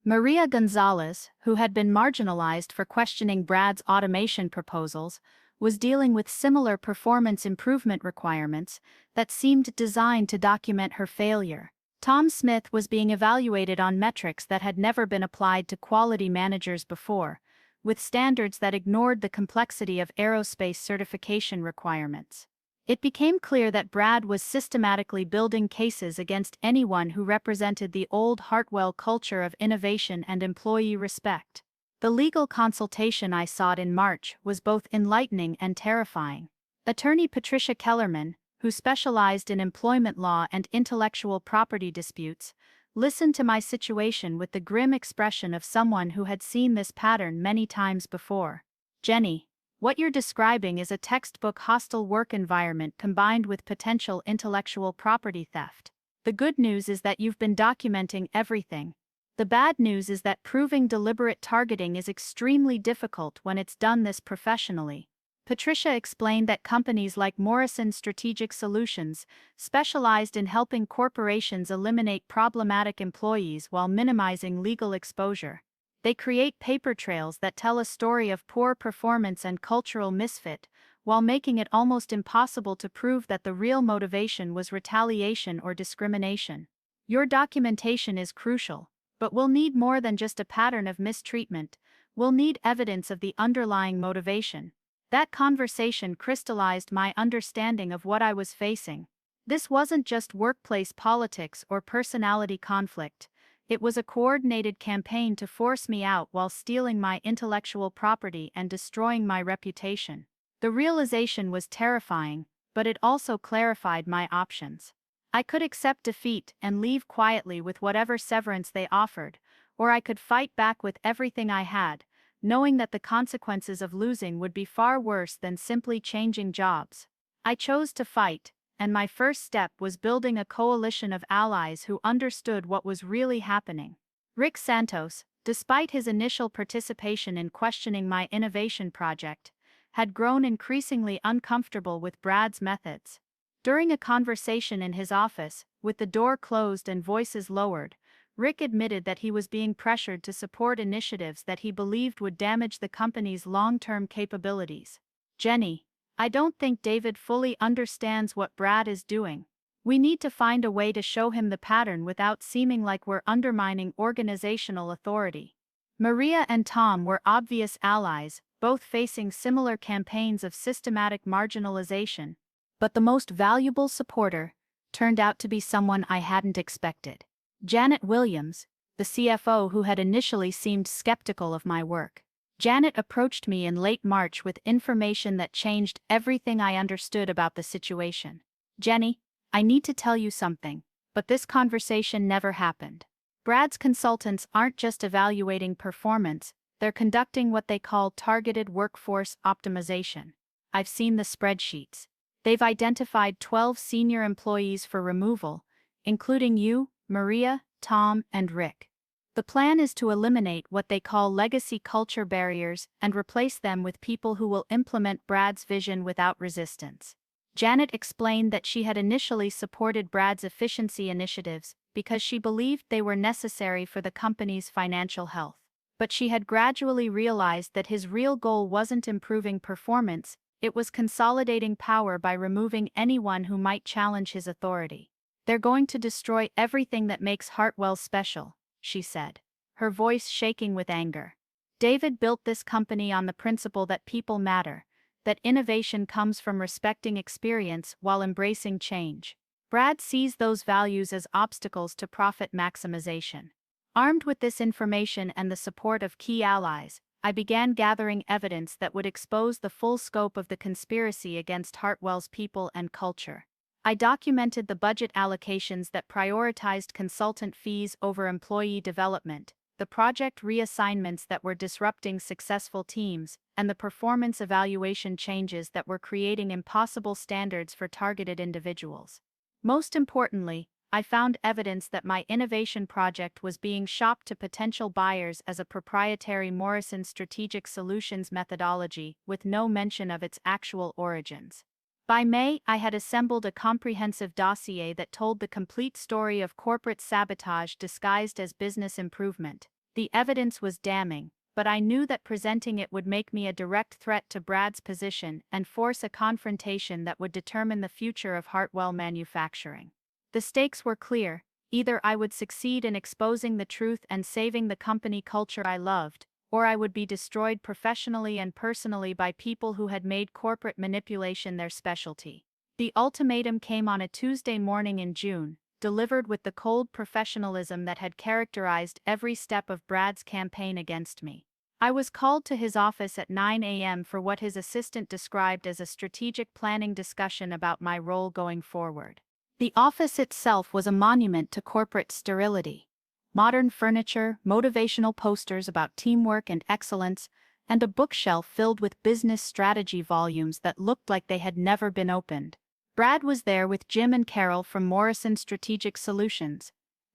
S1: Maria Gonzalez, who had been marginalized for questioning Brad's automation proposals, was dealing with similar performance improvement requirements that seemed designed to document her failure. Tom Smith was being evaluated on metrics that had never been applied to quality managers before, with standards that ignored the complexity of aerospace certification requirements. It became clear that Brad was systematically building cases against anyone who represented the old Hartwell culture of innovation and employee respect. The legal consultation I sought in March was both enlightening and terrifying. Attorney Patricia Kellerman, who specialized in employment law and intellectual property disputes, listened to my situation with the grim expression of someone who had seen this pattern many times before. "Jenny, what you're describing is a textbook hostile work environment combined with potential intellectual property theft. The good news is that you've been documenting everything. The bad news is that proving deliberate targeting is extremely difficult when it's done this professionally." Patricia explained that companies like Morrison Strategic Solutions specialized in helping corporations eliminate problematic employees while minimizing legal exposure. They create paper trails that tell a story of poor performance and cultural misfit, while making it almost impossible to prove that the real motivation was retaliation or discrimination. Your documentation is crucial, but we'll need more than just a pattern of mistreatment. We'll need evidence of the underlying motivation. That conversation crystallized my understanding of what I was facing. This wasn't just workplace politics or personality conflict. It was a coordinated campaign to force me out while stealing my intellectual property and destroying my reputation. The realization was terrifying, but it also clarified my options. I could accept defeat and leave quietly with whatever severance they offered, or I could fight back with everything I had, knowing that the consequences of losing would be far worse than simply changing jobs. I chose to fight, and my first step was building a coalition of allies who understood what was really happening. Rick Santos, despite his initial participation in questioning my innovation project, had grown increasingly uncomfortable with Brad's methods. During a conversation in his office, with the door closed and voices lowered, Rick admitted that he was being pressured to support initiatives that he believed would damage the company's long-term capabilities. "Jenny, I don't think David fully understands what Brad is doing. We need to find a way to show him the pattern without seeming like we're undermining organizational authority." Maria and Tom were obvious allies, both facing similar campaigns of systematic marginalization. But the most valuable supporter turned out to be someone I hadn't expected. Janet Williams, the CFO who had initially seemed skeptical of my work. Janet approached me in late March with information that changed everything I understood about the situation. "Jenny, I need to tell you something, but this conversation never happened. Brad's consultants aren't just evaluating performance, they're conducting what they call targeted workforce optimization. I've seen the spreadsheets. They've identified 12 senior employees for removal, including you, Maria, Tom, and Rick. The plan is to eliminate what they call legacy culture barriers and replace them with people who will implement Brad's vision without resistance." Janet explained that she had initially supported Brad's efficiency initiatives because she believed they were necessary for the company's financial health. But she had gradually realized that his real goal wasn't improving performance, it was consolidating power by removing anyone who might challenge his authority. "They're going to destroy everything that makes Hartwell special," she said, her voice shaking with anger. "David built this company on the principle that people matter, that innovation comes from respecting experience while embracing change. Brad sees those values as obstacles to profit maximization." Armed with this information and the support of key allies, I began gathering evidence that would expose the full scope of the conspiracy against Hartwell's people and culture. I documented the budget allocations that prioritized consultant fees over employee development, the project reassignments that were disrupting successful teams, and the performance evaluation changes that were creating impossible standards for targeted individuals. Most importantly, I found evidence that my innovation project was being shopped to potential buyers as a proprietary Morrison Strategic Solutions methodology with no mention of its actual origins. By May, I had assembled a comprehensive dossier that told the complete story of corporate sabotage disguised as business improvement. The evidence was damning, but I knew that presenting it would make me a direct threat to Brad's position and force a confrontation that would determine the future of Hartwell Manufacturing. The stakes were clear: either I would succeed in exposing the truth and saving the company culture I loved, or I would be destroyed professionally and personally by people who had made corporate manipulation their specialty. The ultimatum came on a Tuesday morning in June, delivered with the cold professionalism that had characterized every step of Brad's campaign against me. I was called to his office at 9 a.m. for what his assistant described as a strategic planning discussion about my role going forward. The office itself was a monument to corporate sterility. Modern furniture, motivational posters about teamwork and excellence, and a bookshelf filled with business strategy volumes that looked like they had never been opened. Brad was there with Jim and Carol from Morrison Strategic Solutions,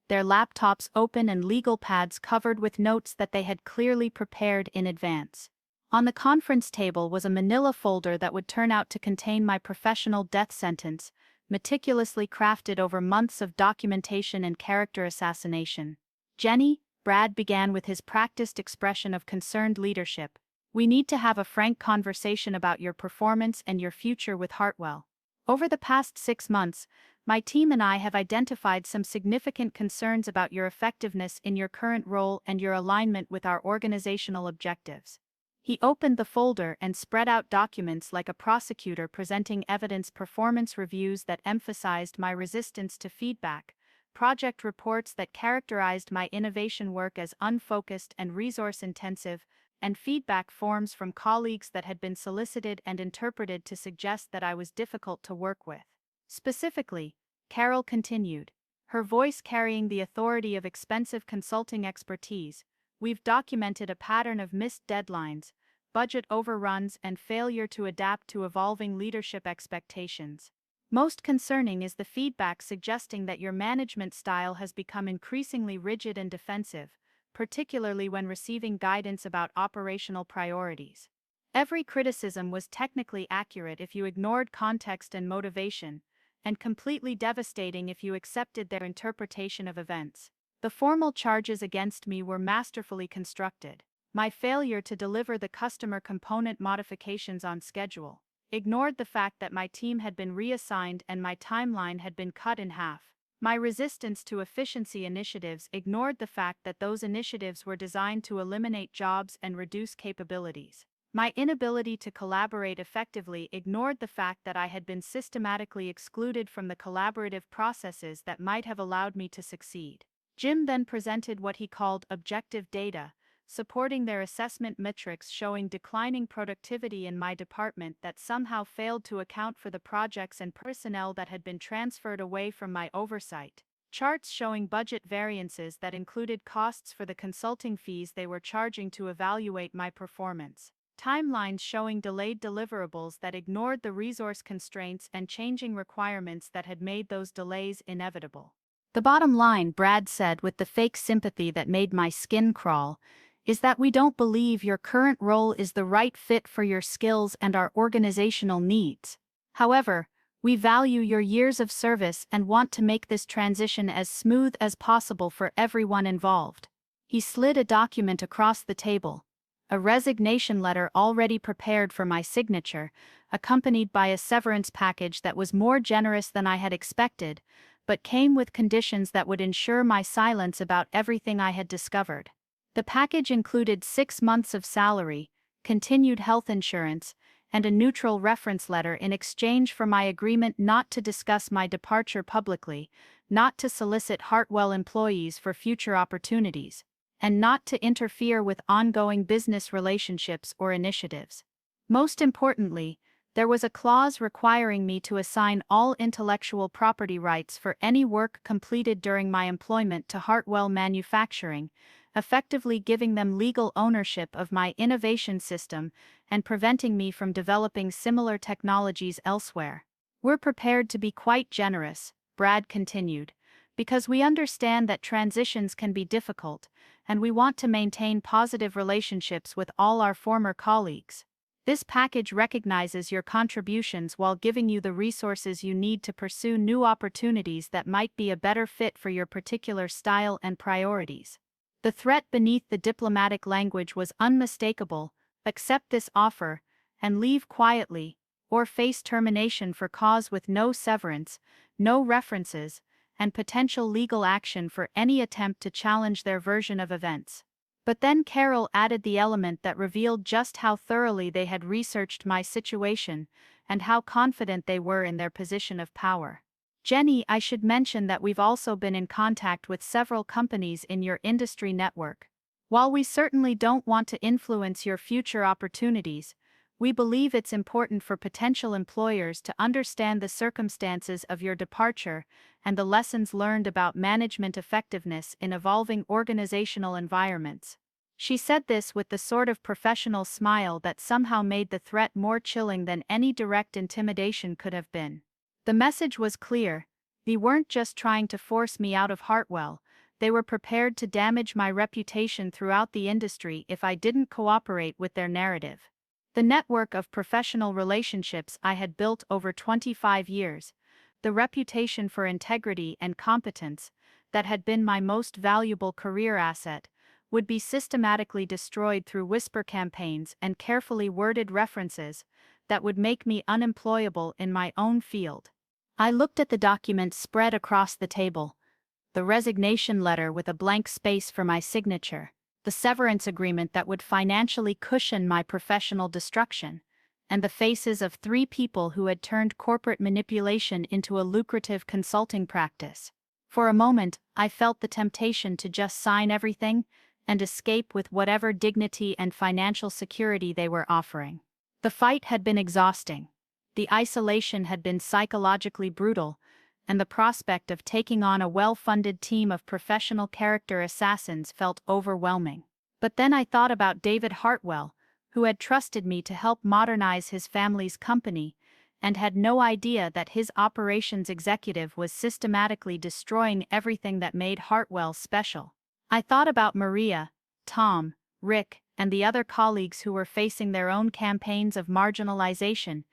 S1: their laptops open and legal pads covered with notes that they had clearly prepared in advance. On the conference table was a manila folder that would turn out to contain my professional death sentence, meticulously crafted over months of documentation and character assassination. "Jenny," Brad began with his practiced expression of concerned leadership, "we need to have a frank conversation about your performance and your future with Hartwell. Over the past 6 months, my team and I have identified some significant concerns about your effectiveness in your current role and your alignment with our organizational objectives." He opened the folder and spread out documents like a prosecutor presenting evidence, performance reviews that emphasized my resistance to feedback, project reports that characterized my innovation work as unfocused and resource-intensive, and feedback forms from colleagues that had been solicited and interpreted to suggest that I was difficult to work with. Specifically, Carol continued, her voice carrying the authority of expensive consulting expertise, "We've documented a pattern of missed deadlines, budget overruns, and failure to adapt to evolving leadership expectations. Most concerning is the feedback suggesting that your management style has become increasingly rigid and defensive, particularly when receiving guidance about operational priorities. Every criticism was technically accurate if you ignored context and motivation, and completely devastating if you accepted their interpretation of events. The formal charges against me were masterfully constructed. My failure to deliver the customer component modifications on schedule, ignored the fact that my team had been reassigned and my timeline had been cut in half. My resistance to efficiency initiatives ignored the fact that those initiatives were designed to eliminate jobs and reduce capabilities. My inability to collaborate effectively ignored the fact that I had been systematically excluded from the collaborative processes that might have allowed me to succeed. Jim then presented what he called objective data, supporting their assessment metrics showing declining productivity in my department that somehow failed to account for the projects and personnel that had been transferred away from my oversight. Charts showing budget variances that included costs for the consulting fees they were charging to evaluate my performance. Timelines showing delayed deliverables that ignored the resource constraints and changing requirements that had made those delays inevitable. "The bottom line," Brad said with the fake sympathy that made my skin crawl, "is that we don't believe your current role is the right fit for your skills and our organizational needs. However, we value your years of service and want to make this transition as smooth as possible for everyone involved." He slid a document across the table, a resignation letter already prepared for my signature, accompanied by a severance package that was more generous than I had expected, but came with conditions that would ensure my silence about everything I had discovered. The package included 6 months of salary, continued health insurance, and a neutral reference letter in exchange for my agreement not to discuss my departure publicly, not to solicit Hartwell employees for future opportunities, and not to interfere with ongoing business relationships or initiatives. Most importantly, there was a clause requiring me to assign all intellectual property rights for any work completed during my employment to Hartwell Manufacturing, effectively giving them legal ownership of my innovation system and preventing me from developing similar technologies elsewhere. "We're prepared to be quite generous," Brad continued, "because we understand that transitions can be difficult, and we want to maintain positive relationships with all our former colleagues. This package recognizes your contributions while giving you the resources you need to pursue new opportunities that might be a better fit for your particular style and priorities." The threat beneath the diplomatic language was unmistakable: accept this offer, and leave quietly, or face termination for cause with no severance, no references, and potential legal action for any attempt to challenge their version of events. But then Carol added the element that revealed just how thoroughly they had researched my situation, and how confident they were in their position of power. Jenny, I should mention that we've also been in contact with several companies in your industry network. While we certainly don't want to influence your future opportunities, we believe it's important for potential employers to understand the circumstances of your departure and the lessons learned about management effectiveness in evolving organizational environments. She said this with the sort of professional smile that somehow made the threat more chilling than any direct intimidation could have been. The message was clear: they weren't just trying to force me out of Hartwell, they were prepared to damage my reputation throughout the industry if I didn't cooperate with their narrative. The network of professional relationships I had built over 25 years, the reputation for integrity and competence that had been my most valuable career asset, would be systematically destroyed through whisper campaigns and carefully worded references that would make me unemployable in my own field. I looked at the document spread across the table: the resignation letter with a blank space for my signature, the severance agreement that would financially cushion my professional destruction, and the faces of 3 people who had turned corporate manipulation into a lucrative consulting practice. For a moment, I felt the temptation to just sign everything and escape with whatever dignity and financial security they were offering. The fight had been exhausting. The isolation had been psychologically brutal, and the prospect of taking on a well-funded team of professional character assassins felt overwhelming. But then I thought about David Hartwell, who had trusted me to help modernize his family's company, and had no idea that his operations executive was systematically destroying everything that made Hartwell special. I thought about Maria, Tom, Rick, and the other colleagues who were facing their own campaigns of marginalization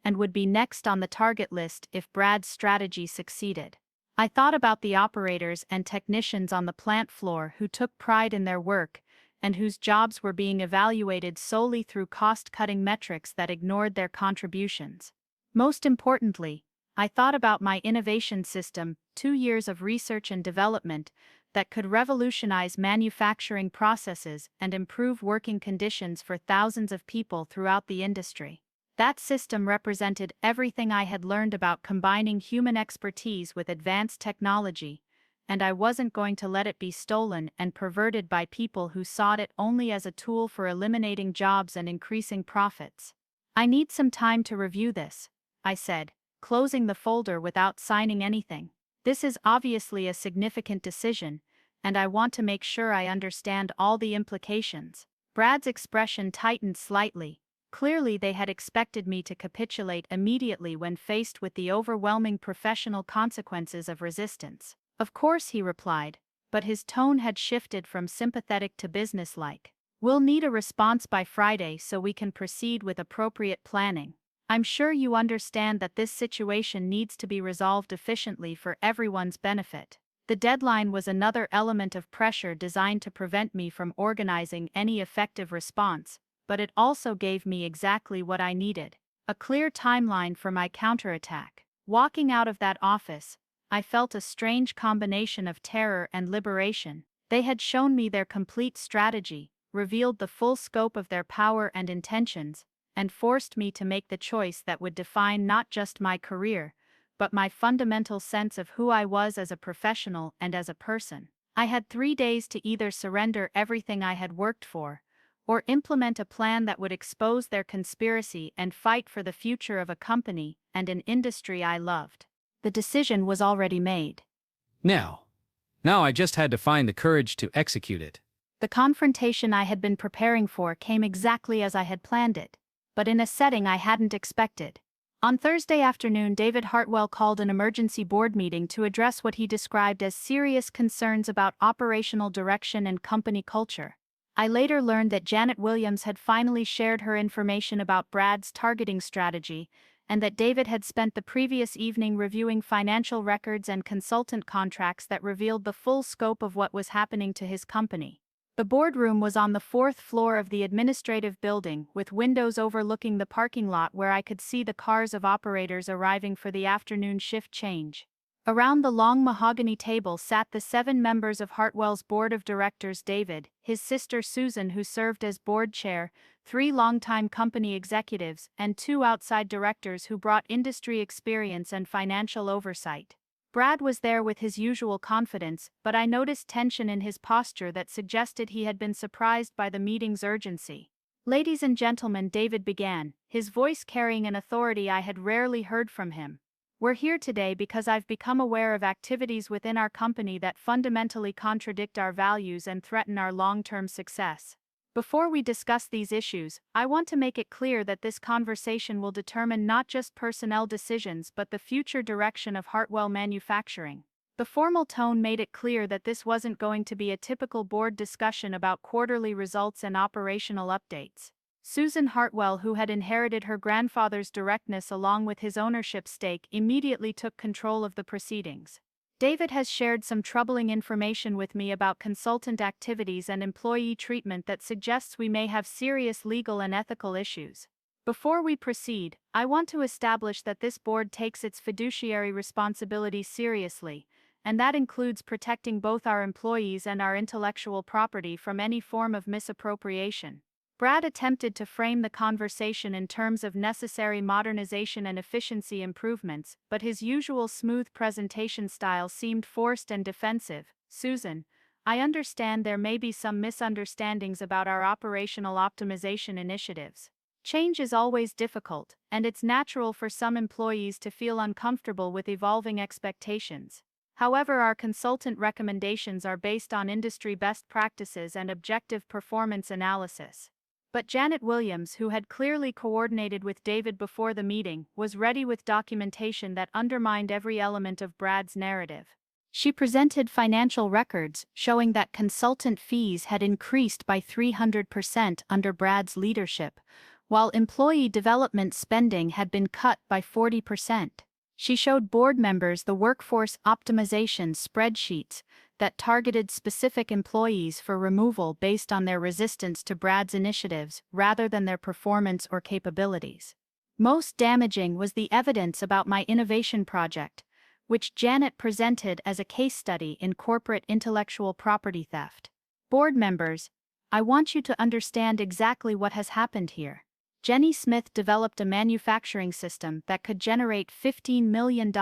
S1: and would be next on the target list if Brad's strategy succeeded. I thought about the operators and technicians on the plant floor who took pride in their work and whose jobs were being evaluated solely through cost-cutting metrics that ignored their contributions. Most importantly, I thought about my innovation system, 2 years of research and development, that could revolutionize manufacturing processes and improve working conditions for thousands of people throughout the industry. That system represented everything I had learned about combining human expertise with advanced technology, and I wasn't going to let it be stolen and perverted by people who sought it only as a tool for eliminating jobs and increasing profits. I need some time to review this, I said, closing the folder without signing anything. This is obviously a significant decision, and I want to make sure I understand all the implications. Brad's expression tightened slightly. Clearly they had expected me to capitulate immediately when faced with the overwhelming professional consequences of resistance. Of course, he replied, but his tone had shifted from sympathetic to businesslike. We'll need a response by Friday so we can proceed with appropriate planning. I'm sure you understand that this situation needs to be resolved efficiently for everyone's benefit. The deadline was another element of pressure designed to prevent me from organizing any effective response, but it also gave me exactly what I needed: a clear timeline for my counterattack. Walking out of that office, I felt a strange combination of terror and liberation. They had shown me their complete strategy, revealed the full scope of their power and intentions, and forced me to make the choice that would define not just my career, but my fundamental sense of who I was as a professional and as a person. I had 3 days to either surrender everything I had worked for, or implement a plan that would expose their conspiracy and fight for the future of a company and an industry I loved. The decision was already made.
S2: Now I just had to find the courage to execute it.
S1: The confrontation I had been preparing for came exactly as I had planned it, but in a setting I hadn't expected. On Thursday afternoon, David Hartwell called an emergency board meeting to address what he described as serious concerns about operational direction and company culture. I later learned that Janet Williams had finally shared her information about Brad's targeting strategy, and that David had spent the previous evening reviewing financial records and consultant contracts that revealed the full scope of what was happening to his company. The boardroom was on the 4th floor of the administrative building, with windows overlooking the parking lot where I could see the cars of operators arriving for the afternoon shift change. Around the long mahogany table sat the 7 members of Hartwell's board of directors: David, his sister Susan, who served as board chair, 3 longtime company executives, and 2 outside directors who brought industry experience and financial oversight. Brad was there with his usual confidence, but I noticed tension in his posture that suggested he had been surprised by the meeting's urgency. "Ladies and gentlemen," David began, his voice carrying an authority I had rarely heard from him. "We're here today because I've become aware of activities within our company that fundamentally contradict our values and threaten our long-term success. Before we discuss these issues, I want to make it clear that this conversation will determine not just personnel decisions but the future direction of Hartwell Manufacturing." The formal tone made it clear that this wasn't going to be a typical board discussion about quarterly results and operational updates. Susan Hartwell, who had inherited her grandfather's directness along with his ownership stake, immediately took control of the proceedings. "David has shared some troubling information with me about consultant activities and employee treatment that suggests we may have serious legal and ethical issues. Before we proceed, I want to establish that this board takes its fiduciary responsibilities seriously, and that includes protecting both our employees and our intellectual property from any form of misappropriation." Brad attempted to frame the conversation in terms of necessary modernization and efficiency improvements, but his usual smooth presentation style seemed forced and defensive. "Susan, I understand there may be some misunderstandings about our operational optimization initiatives. Change is always difficult, and it's natural for some employees to feel uncomfortable with evolving expectations. However, our consultant recommendations are based on industry best practices and objective performance analysis." But Janet Williams, who had clearly coordinated with David before the meeting, was ready with documentation that undermined every element of Brad's narrative. She presented financial records showing that consultant fees had increased by 300% under Brad's leadership, while employee development spending had been cut by 40%. She showed board members the workforce optimization spreadsheets that targeted specific employees for removal based on their resistance to Brad's initiatives rather than their performance or capabilities. Most damaging was the evidence about my innovation project, which Janet presented as a case study in corporate intellectual property theft. "Board members, I want you to understand exactly what has happened here. Jenny Smith developed a manufacturing system that could generate $15 million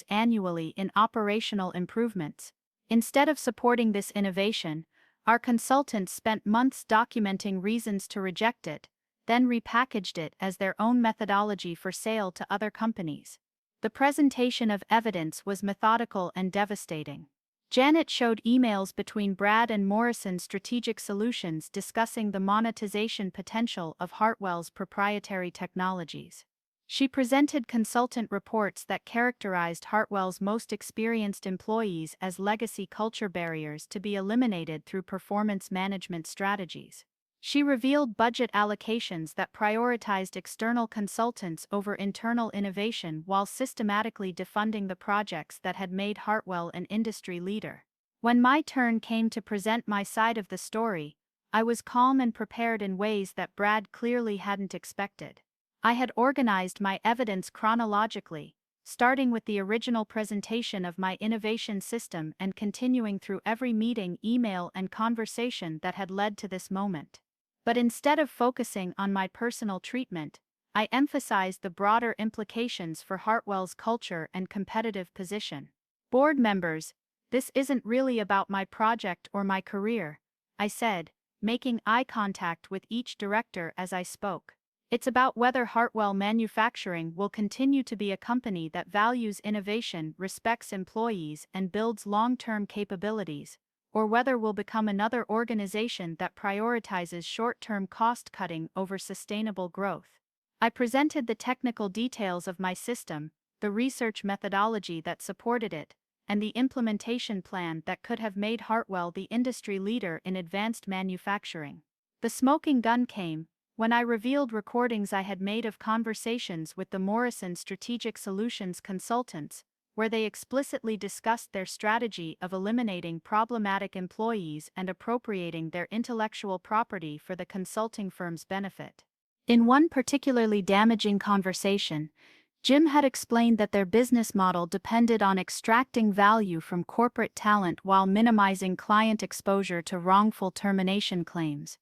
S1: annually in operational improvements. Instead of supporting this innovation, our consultants spent months documenting reasons to reject it, then repackaged it as their own methodology for sale to other companies. The presentation of evidence was methodical and devastating." Janet showed emails between Brad and Morrison Strategic Solutions discussing the monetization potential of Hartwell's proprietary technologies. She presented consultant reports that characterized Hartwell's most experienced employees as legacy culture barriers to be eliminated through performance management strategies. She revealed budget allocations that prioritized external consultants over internal innovation while systematically defunding the projects that had made Hartwell an industry leader. When my turn came to present my side of the story, I was calm and prepared in ways that Brad clearly hadn't expected. I had organized my evidence chronologically, starting with the original presentation of my innovation system and continuing through every meeting, email, and conversation that had led to this moment. But instead of focusing on my personal treatment, I emphasized the broader implications for Hartwell's culture and competitive position. "Board members, this isn't really about my project or my career," I said, making eye contact with each director as I spoke. "It's about whether Hartwell Manufacturing will continue to be a company that values innovation, respects employees, and builds long-term capabilities, or whether we'll become another organization that prioritizes short-term cost-cutting over sustainable growth." I presented the technical details of my system, the research methodology that supported it, and the implementation plan that could have made Hartwell the industry leader in advanced manufacturing. The smoking gun came when I revealed recordings I had made of conversations with the Morrison Strategic Solutions consultants, where they explicitly discussed their strategy of eliminating problematic employees and appropriating their intellectual property for the consulting firm's benefit. In one particularly damaging conversation, Jim had explained that their business model depended on extracting value from corporate talent while minimizing client exposure to wrongful termination claims.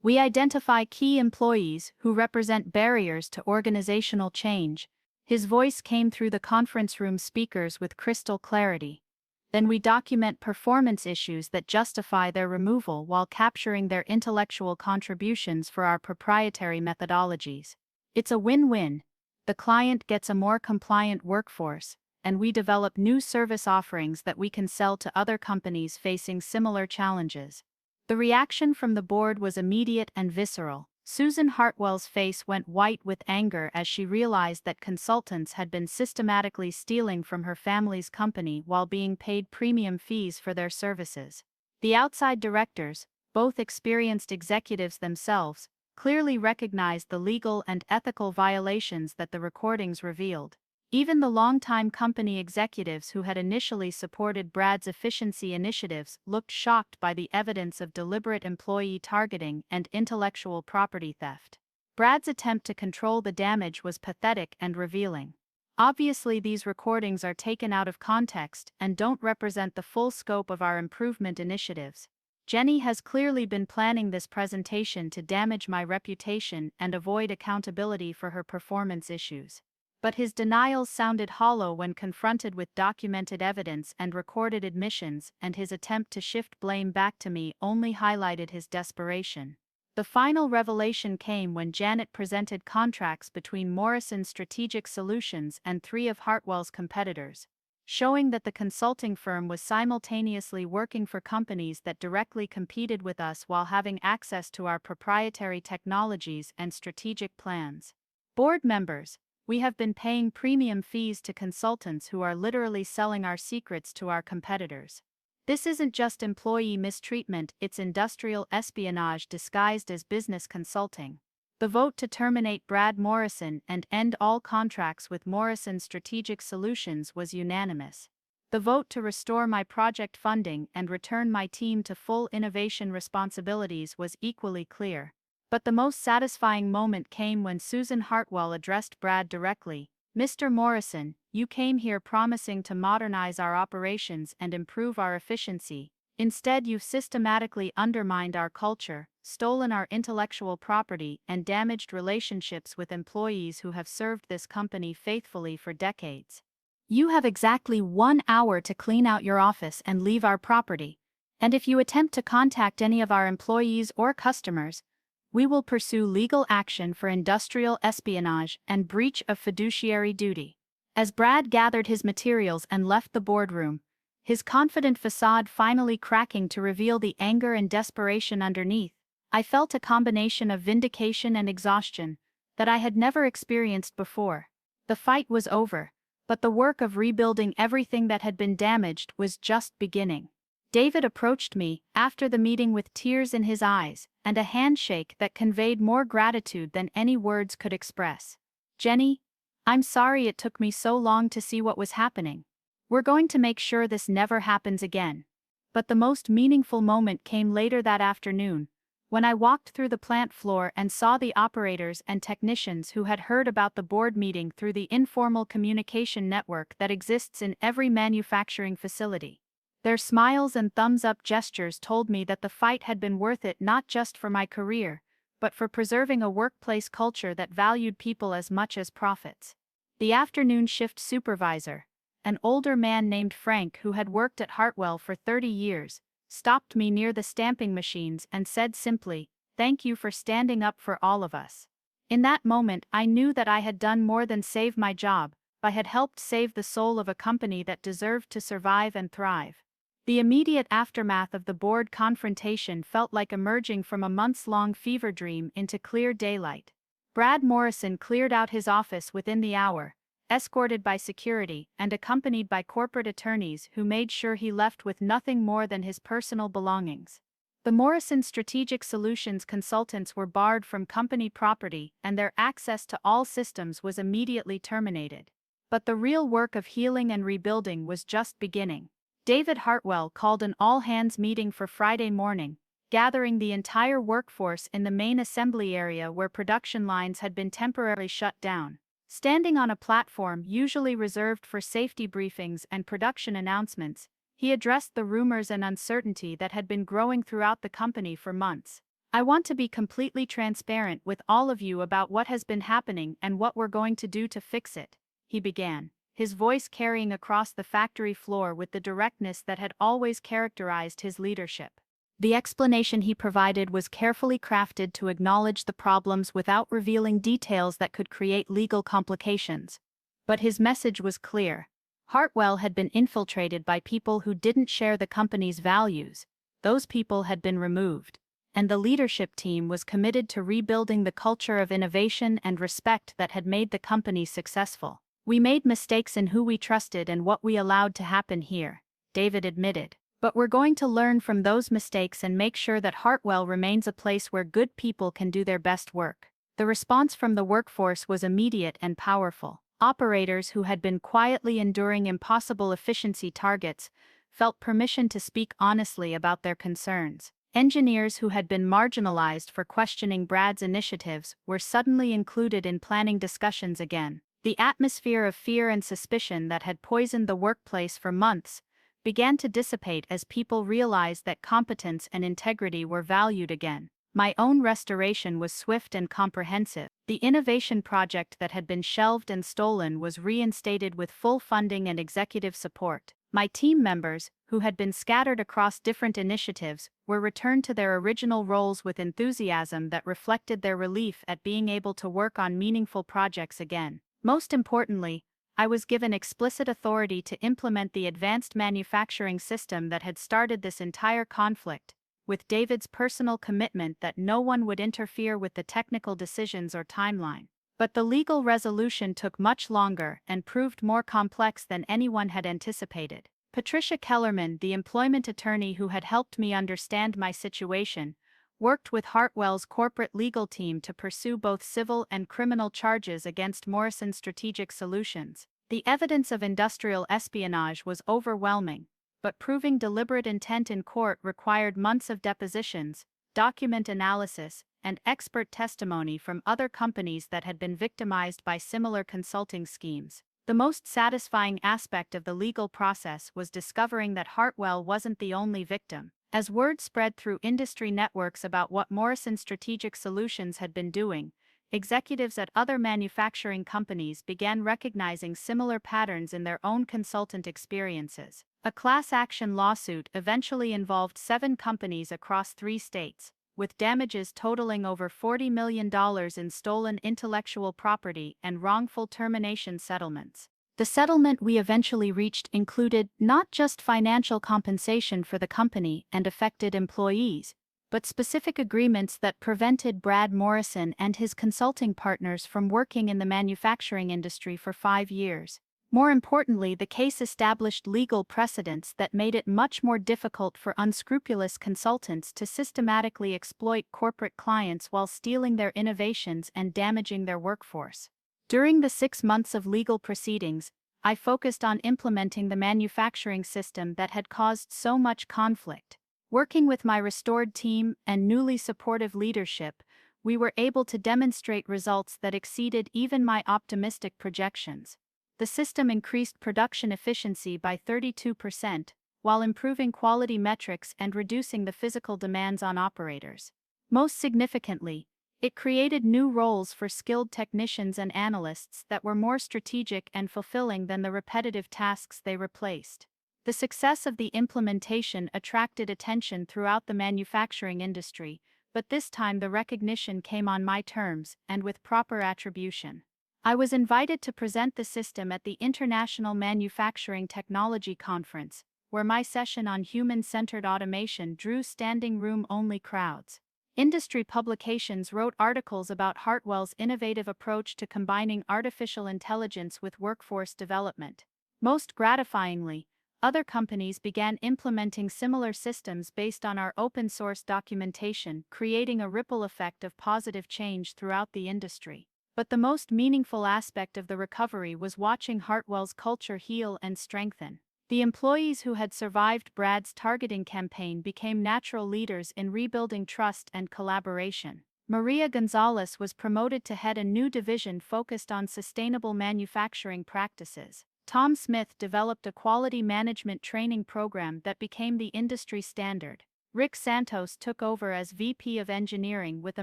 S1: We identify key employees who represent barriers to organizational change. His voice came through the conference room speakers with crystal clarity. Then we document performance issues that justify their removal while capturing their intellectual contributions for our proprietary methodologies. It's a win-win. The client gets a more compliant workforce, and we develop new service offerings that we can sell to other companies facing similar challenges. The reaction from the board was immediate and visceral. Susan Hartwell's face went white with anger as she realized that consultants had been systematically stealing from her family's company while being paid premium fees for their services. The outside directors, both experienced executives themselves, clearly recognized the legal and ethical violations that the recordings revealed. Even the longtime company executives who had initially supported Brad's efficiency initiatives looked shocked by the evidence of deliberate employee targeting and intellectual property theft. Brad's attempt to control the damage was pathetic and revealing. Obviously, these recordings are taken out of context and don't represent the full scope of our improvement initiatives. Jenny has clearly been planning this presentation to damage my reputation and avoid accountability for her performance issues. But his denials sounded hollow when confronted with documented evidence and recorded admissions, and his attempt to shift blame back to me only highlighted his desperation. The final revelation came when Janet presented contracts between Morrison Strategic Solutions and three of Hartwell's competitors, showing that the consulting firm was simultaneously working for companies that directly competed with us while having access to our proprietary technologies and strategic plans. Board members, we have been paying premium fees to consultants who are literally selling our secrets to our competitors. This isn't just employee mistreatment, it's industrial espionage disguised as business consulting. The vote to terminate Brad Morrison and end all contracts with Morrison Strategic Solutions was unanimous. The vote to restore my project funding and return my team to full innovation responsibilities was equally clear. But the most satisfying moment came when Susan Hartwell addressed Brad directly. "Mr. Morrison, you came here promising to modernize our operations and improve our efficiency. Instead, you've systematically undermined our culture, stolen our intellectual property, and damaged relationships with employees who have served this company faithfully for decades. You have exactly 1 hour to clean out your office and leave our property. And if you attempt to contact any of our employees or customers, we will pursue legal action for industrial espionage and breach of fiduciary duty." As Brad gathered his materials and left the boardroom, his confident facade finally cracking to reveal the anger and desperation underneath, I felt a combination of vindication and exhaustion that I had never experienced before. The fight was over, but the work of rebuilding everything that had been damaged was just beginning. David approached me after the meeting with tears in his eyes and a handshake that conveyed more gratitude than any words could express. "Jenny, I'm sorry it took me so long to see what was happening. We're going to make sure this never happens again." But the most meaningful moment came later that afternoon, when I walked through the plant floor and saw the operators and technicians who had heard about the board meeting through the informal communication network that exists in every manufacturing facility. Their smiles and thumbs-up gestures told me that the fight had been worth it not just for my career, but for preserving a workplace culture that valued people as much as profits. The afternoon shift supervisor, an older man named Frank who had worked at Hartwell for 30 years, stopped me near the stamping machines and said simply, "Thank you for standing up for all of us." In that moment, I knew that I had done more than save my job, I had helped save the soul of a company that deserved to survive and thrive. The immediate aftermath of the board confrontation felt like emerging from a months-long fever dream into clear daylight. Brad Morrison cleared out his office within the hour, escorted by security and accompanied by corporate attorneys who made sure he left with nothing more than his personal belongings. The Morrison Strategic Solutions consultants were barred from company property and their access to all systems was immediately terminated. But the real work of healing and rebuilding was just beginning. David Hartwell called an all-hands meeting for Friday morning, gathering the entire workforce in the main assembly area where production lines had been temporarily shut down. Standing on a platform usually reserved for safety briefings and production announcements, he addressed the rumors and uncertainty that had been growing throughout the company for months. "I want to be completely transparent with all of you about what has been happening and what we're going to do to fix it," he began, his voice carrying across the factory floor with the directness that had always characterized his leadership. The explanation he provided was carefully crafted to acknowledge the problems without revealing details that could create legal complications. But his message was clear. Hartwell had been infiltrated by people who didn't share the company's values. Those people had been removed, and the leadership team was committed to rebuilding the culture of innovation and respect that had made the company successful. "We made mistakes in who we trusted and what we allowed to happen here," David admitted. "But we're going to learn from those mistakes and make sure that Hartwell remains a place where good people can do their best work." The response from the workforce was immediate and powerful. Operators who had been quietly enduring impossible efficiency targets felt permission to speak honestly about their concerns. Engineers who had been marginalized for questioning Brad's initiatives were suddenly included in planning discussions again. The atmosphere of fear and suspicion that had poisoned the workplace for months began to dissipate as people realized that competence and integrity were valued again. My own restoration was swift and comprehensive. The innovation project that had been shelved and stolen was reinstated with full funding and executive support. My team members, who had been scattered across different initiatives, were returned to their original roles with enthusiasm that reflected their relief at being able to work on meaningful projects again. Most importantly, I was given explicit authority to implement the advanced manufacturing system that had started this entire conflict, with David's personal commitment that no one would interfere with the technical decisions or timeline. But the legal resolution took much longer and proved more complex than anyone had anticipated. Patricia Kellerman, the employment attorney who had helped me understand my situation, worked with Hartwell's corporate legal team to pursue both civil and criminal charges against Morrison Strategic Solutions. The evidence of industrial espionage was overwhelming, but proving deliberate intent in court required months of depositions, document analysis, and expert testimony from other companies that had been victimized by similar consulting schemes. The most satisfying aspect of the legal process was discovering that Hartwell wasn't the only victim. As word spread through industry networks about what Morrison Strategic Solutions had been doing, executives at other manufacturing companies began recognizing similar patterns in their own consultant experiences. A class action lawsuit eventually involved 7 companies across 3 states, with damages totaling over $40 million in stolen intellectual property and wrongful termination settlements. The settlement we eventually reached included not just financial compensation for the company and affected employees, but specific agreements that prevented Brad Morrison and his consulting partners from working in the manufacturing industry for 5 years. More importantly, the case established legal precedents that made it much more difficult for unscrupulous consultants to systematically exploit corporate clients while stealing their innovations and damaging their workforce. During the 6 months of legal proceedings, I focused on implementing the manufacturing system that had caused so much conflict. Working with my restored team and newly supportive leadership, we were able to demonstrate results that exceeded even my optimistic projections. The system increased production efficiency by 32%, while improving quality metrics and reducing the physical demands on operators. Most significantly, it created new roles for skilled technicians and analysts that were more strategic and fulfilling than the repetitive tasks they replaced. The success of the implementation attracted attention throughout the manufacturing industry, but this time the recognition came on my terms and with proper attribution. I was invited to present the system at the International Manufacturing Technology Conference, where my session on human-centered automation drew standing room-only crowds. Industry publications wrote articles about Hartwell's innovative approach to combining artificial intelligence with workforce development. Most gratifyingly, other companies began implementing similar systems based on our open-source documentation, creating a ripple effect of positive change throughout the industry. But the most meaningful aspect of the recovery was watching Hartwell's culture heal and strengthen. The employees who had survived Brad's targeting campaign became natural leaders in rebuilding trust and collaboration. Maria Gonzalez was promoted to head a new division focused on sustainable manufacturing practices. Tom Smith developed a quality management training program that became the industry standard. Rick Santos took over as VP of Engineering with a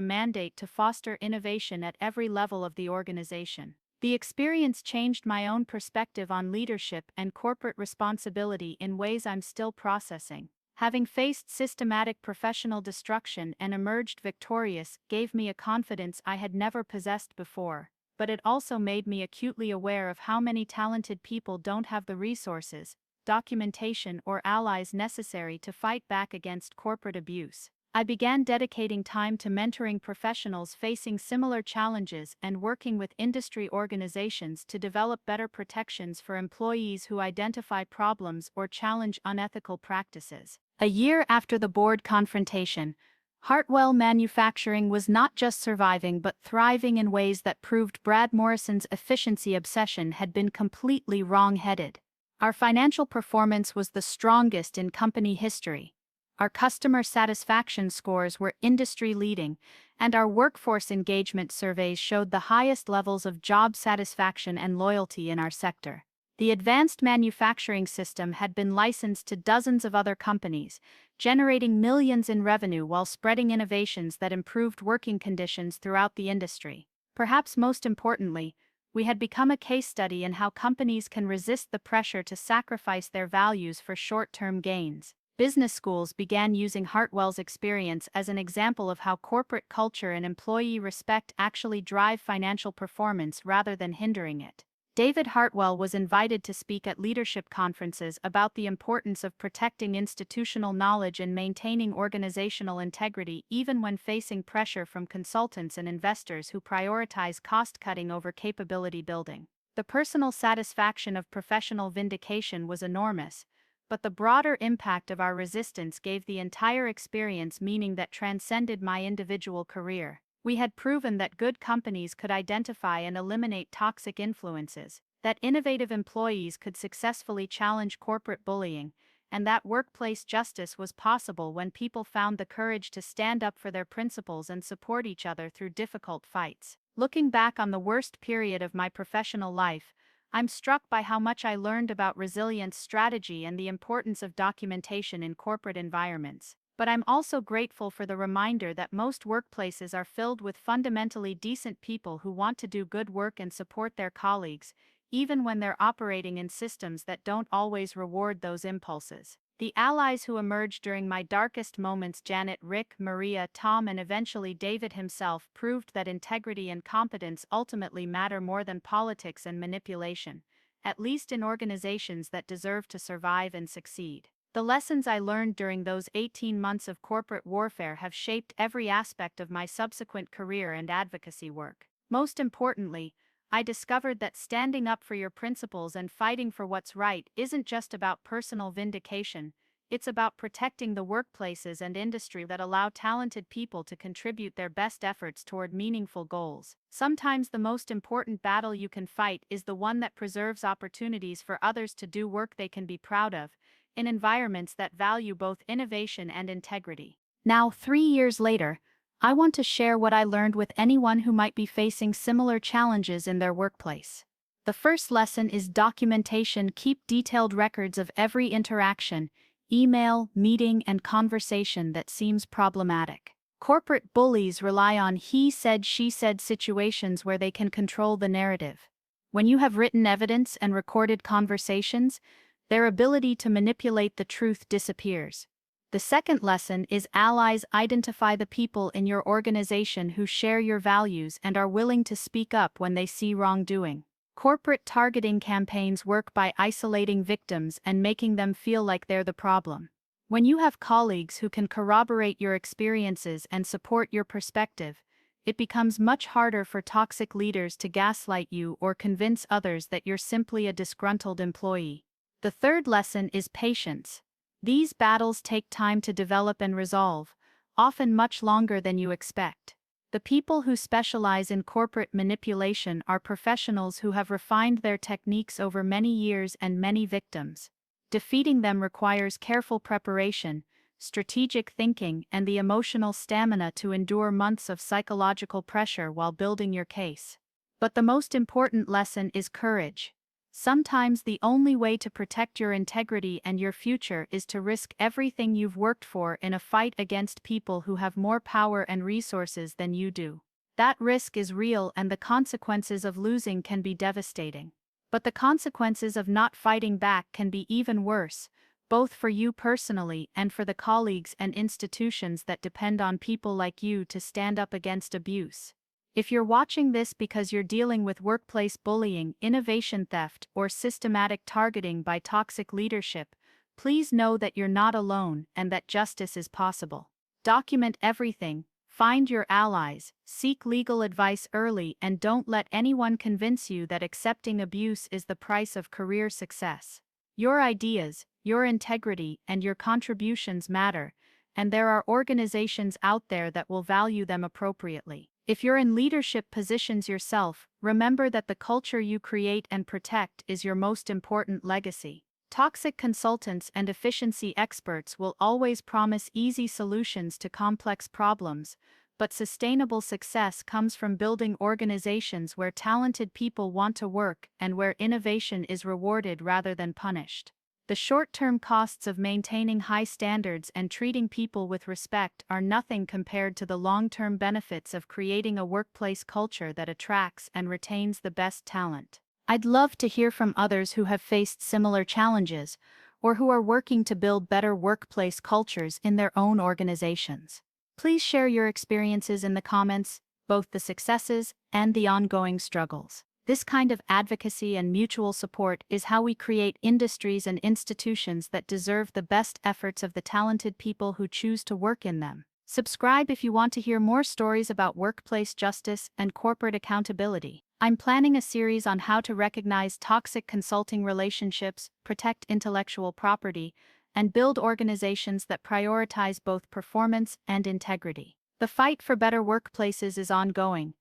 S1: mandate to foster innovation at every level of the organization. The experience changed my own perspective on leadership and corporate responsibility in ways I'm still processing. Having faced systematic professional destruction and emerged victorious gave me a confidence I had never possessed before, but it also made me acutely aware of how many talented people don't have the resources, documentation, or allies necessary to fight back against corporate abuse. I began dedicating time to mentoring professionals facing similar challenges and working with industry organizations to develop better protections for employees who identify problems or challenge unethical practices. A year after the board confrontation, Hartwell Manufacturing was not just surviving but thriving in ways that proved Brad Morrison's efficiency obsession had been completely wrong-headed. Our financial performance was the strongest in company history. Our customer satisfaction scores were industry-leading, and our workforce engagement surveys showed the highest levels of job satisfaction and loyalty in our sector. The advanced manufacturing system had been licensed to dozens of other companies, generating millions in revenue while spreading innovations that improved working conditions throughout the industry. Perhaps most importantly, we had become a case study in how companies can resist the pressure to sacrifice their values for short-term gains. Business schools began using Hartwell's experience as an example of how corporate culture and employee respect actually drive financial performance rather than hindering it. David Hartwell was invited to speak at leadership conferences about the importance of protecting institutional knowledge and maintaining organizational integrity even when facing pressure from consultants and investors who prioritize cost-cutting over capability building. The personal satisfaction of professional vindication was enormous, but the broader impact of our resistance gave the entire experience meaning that transcended my individual career. We had proven that good companies could identify and eliminate toxic influences, that innovative employees could successfully challenge corporate bullying, and that workplace justice was possible when people found the courage to stand up for their principles and support each other through difficult fights. Looking back on the worst period of my professional life, I'm struck by how much I learned about resilience strategy and the importance of documentation in corporate environments. But I'm also grateful for the reminder that most workplaces are filled with fundamentally decent people who want to do good work and support their colleagues, even when they're operating in systems that don't always reward those impulses. The allies who emerged during my darkest moments, Janet, Rick, Maria, Tom, and eventually David himself, proved that integrity and competence ultimately matter more than politics and manipulation, at least in organizations that deserve to survive and succeed. The lessons I learned during those 18 months of corporate warfare have shaped every aspect of my subsequent career and advocacy work. Most importantly, I discovered that standing up for your principles and fighting for what's right isn't just about personal vindication, it's about protecting the workplaces and industry that allow talented people to contribute their best efforts toward meaningful goals. Sometimes the most important battle you can fight is the one that preserves opportunities for others to do work they can be proud of, in environments that value both innovation and integrity. Now, 3 years later, I want to share what I learned with anyone who might be facing similar challenges in their workplace. The first lesson is documentation. Keep detailed records of every interaction, email, meeting, and conversation that seems problematic. Corporate bullies rely on he said, she said situations where they can control the narrative. When you have written evidence and recorded conversations, their ability to manipulate the truth disappears. The second lesson is allies. Identify the people in your organization who share your values and are willing to speak up when they see wrongdoing. Corporate targeting campaigns work by isolating victims and making them feel like they're the problem. When you have colleagues who can corroborate your experiences and support your perspective, it becomes much harder for toxic leaders to gaslight you or convince others that you're simply a disgruntled employee. The third lesson is patience. These battles take time to develop and resolve, often much longer than you expect. The people who specialize in corporate manipulation are professionals who have refined their techniques over many years and many victims. Defeating them requires careful preparation, strategic thinking, and the emotional stamina to endure months of psychological pressure while building your case. But the most important lesson is courage. Sometimes the only way to protect your integrity and your future is to risk everything you've worked for in a fight against people who have more power and resources than you do. That risk is real, and the consequences of losing can be devastating. But the consequences of not fighting back can be even worse, both for you personally and for the colleagues and institutions that depend on people like you to stand up against abuse. If you're watching this because you're dealing with workplace bullying, innovation theft, or systematic targeting by toxic leadership, please know that you're not alone and that justice is possible. Document everything, find your allies, seek legal advice early, and don't let anyone convince you that accepting abuse is the price of career success. Your ideas, your integrity, and your contributions matter, and there are organizations out there that will value them appropriately. If you're in leadership positions yourself, remember that the culture you create and protect is your most important legacy. Toxic consultants and efficiency experts will always promise easy solutions to complex problems, but sustainable success comes from building organizations where talented people want to work and where innovation is rewarded rather than punished. The short-term costs of maintaining high standards and treating people with respect are nothing compared to the long-term benefits of creating a workplace culture that attracts and retains the best talent. I'd love to hear from others who have faced similar challenges, or who are working to build better workplace cultures in their own organizations. Please share your experiences in the comments, both the successes and the ongoing struggles. This kind of advocacy and mutual support is how we create industries and institutions that deserve the best efforts of the talented people who choose to work in them. Subscribe if you want to hear more stories about workplace justice and corporate accountability. I'm planning a series on how to recognize toxic consulting relationships, protect intellectual property, and build organizations that prioritize both performance and integrity. The fight for better workplaces is ongoing,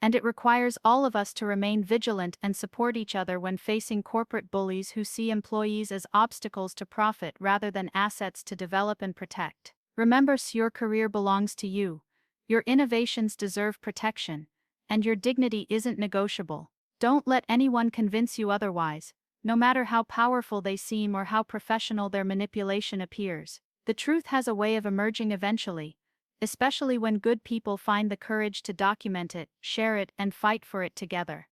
S1: and it requires all of us to remain vigilant and support each other when facing corporate bullies who see employees as obstacles to profit rather than assets to develop and protect. Remember, your career belongs to you, your innovations deserve protection, and your dignity isn't negotiable. Don't let anyone convince you otherwise, no matter how powerful they seem or how professional their manipulation appears. The truth has a way of emerging eventually, especially when good people find the courage to document it, share it, and fight for it together.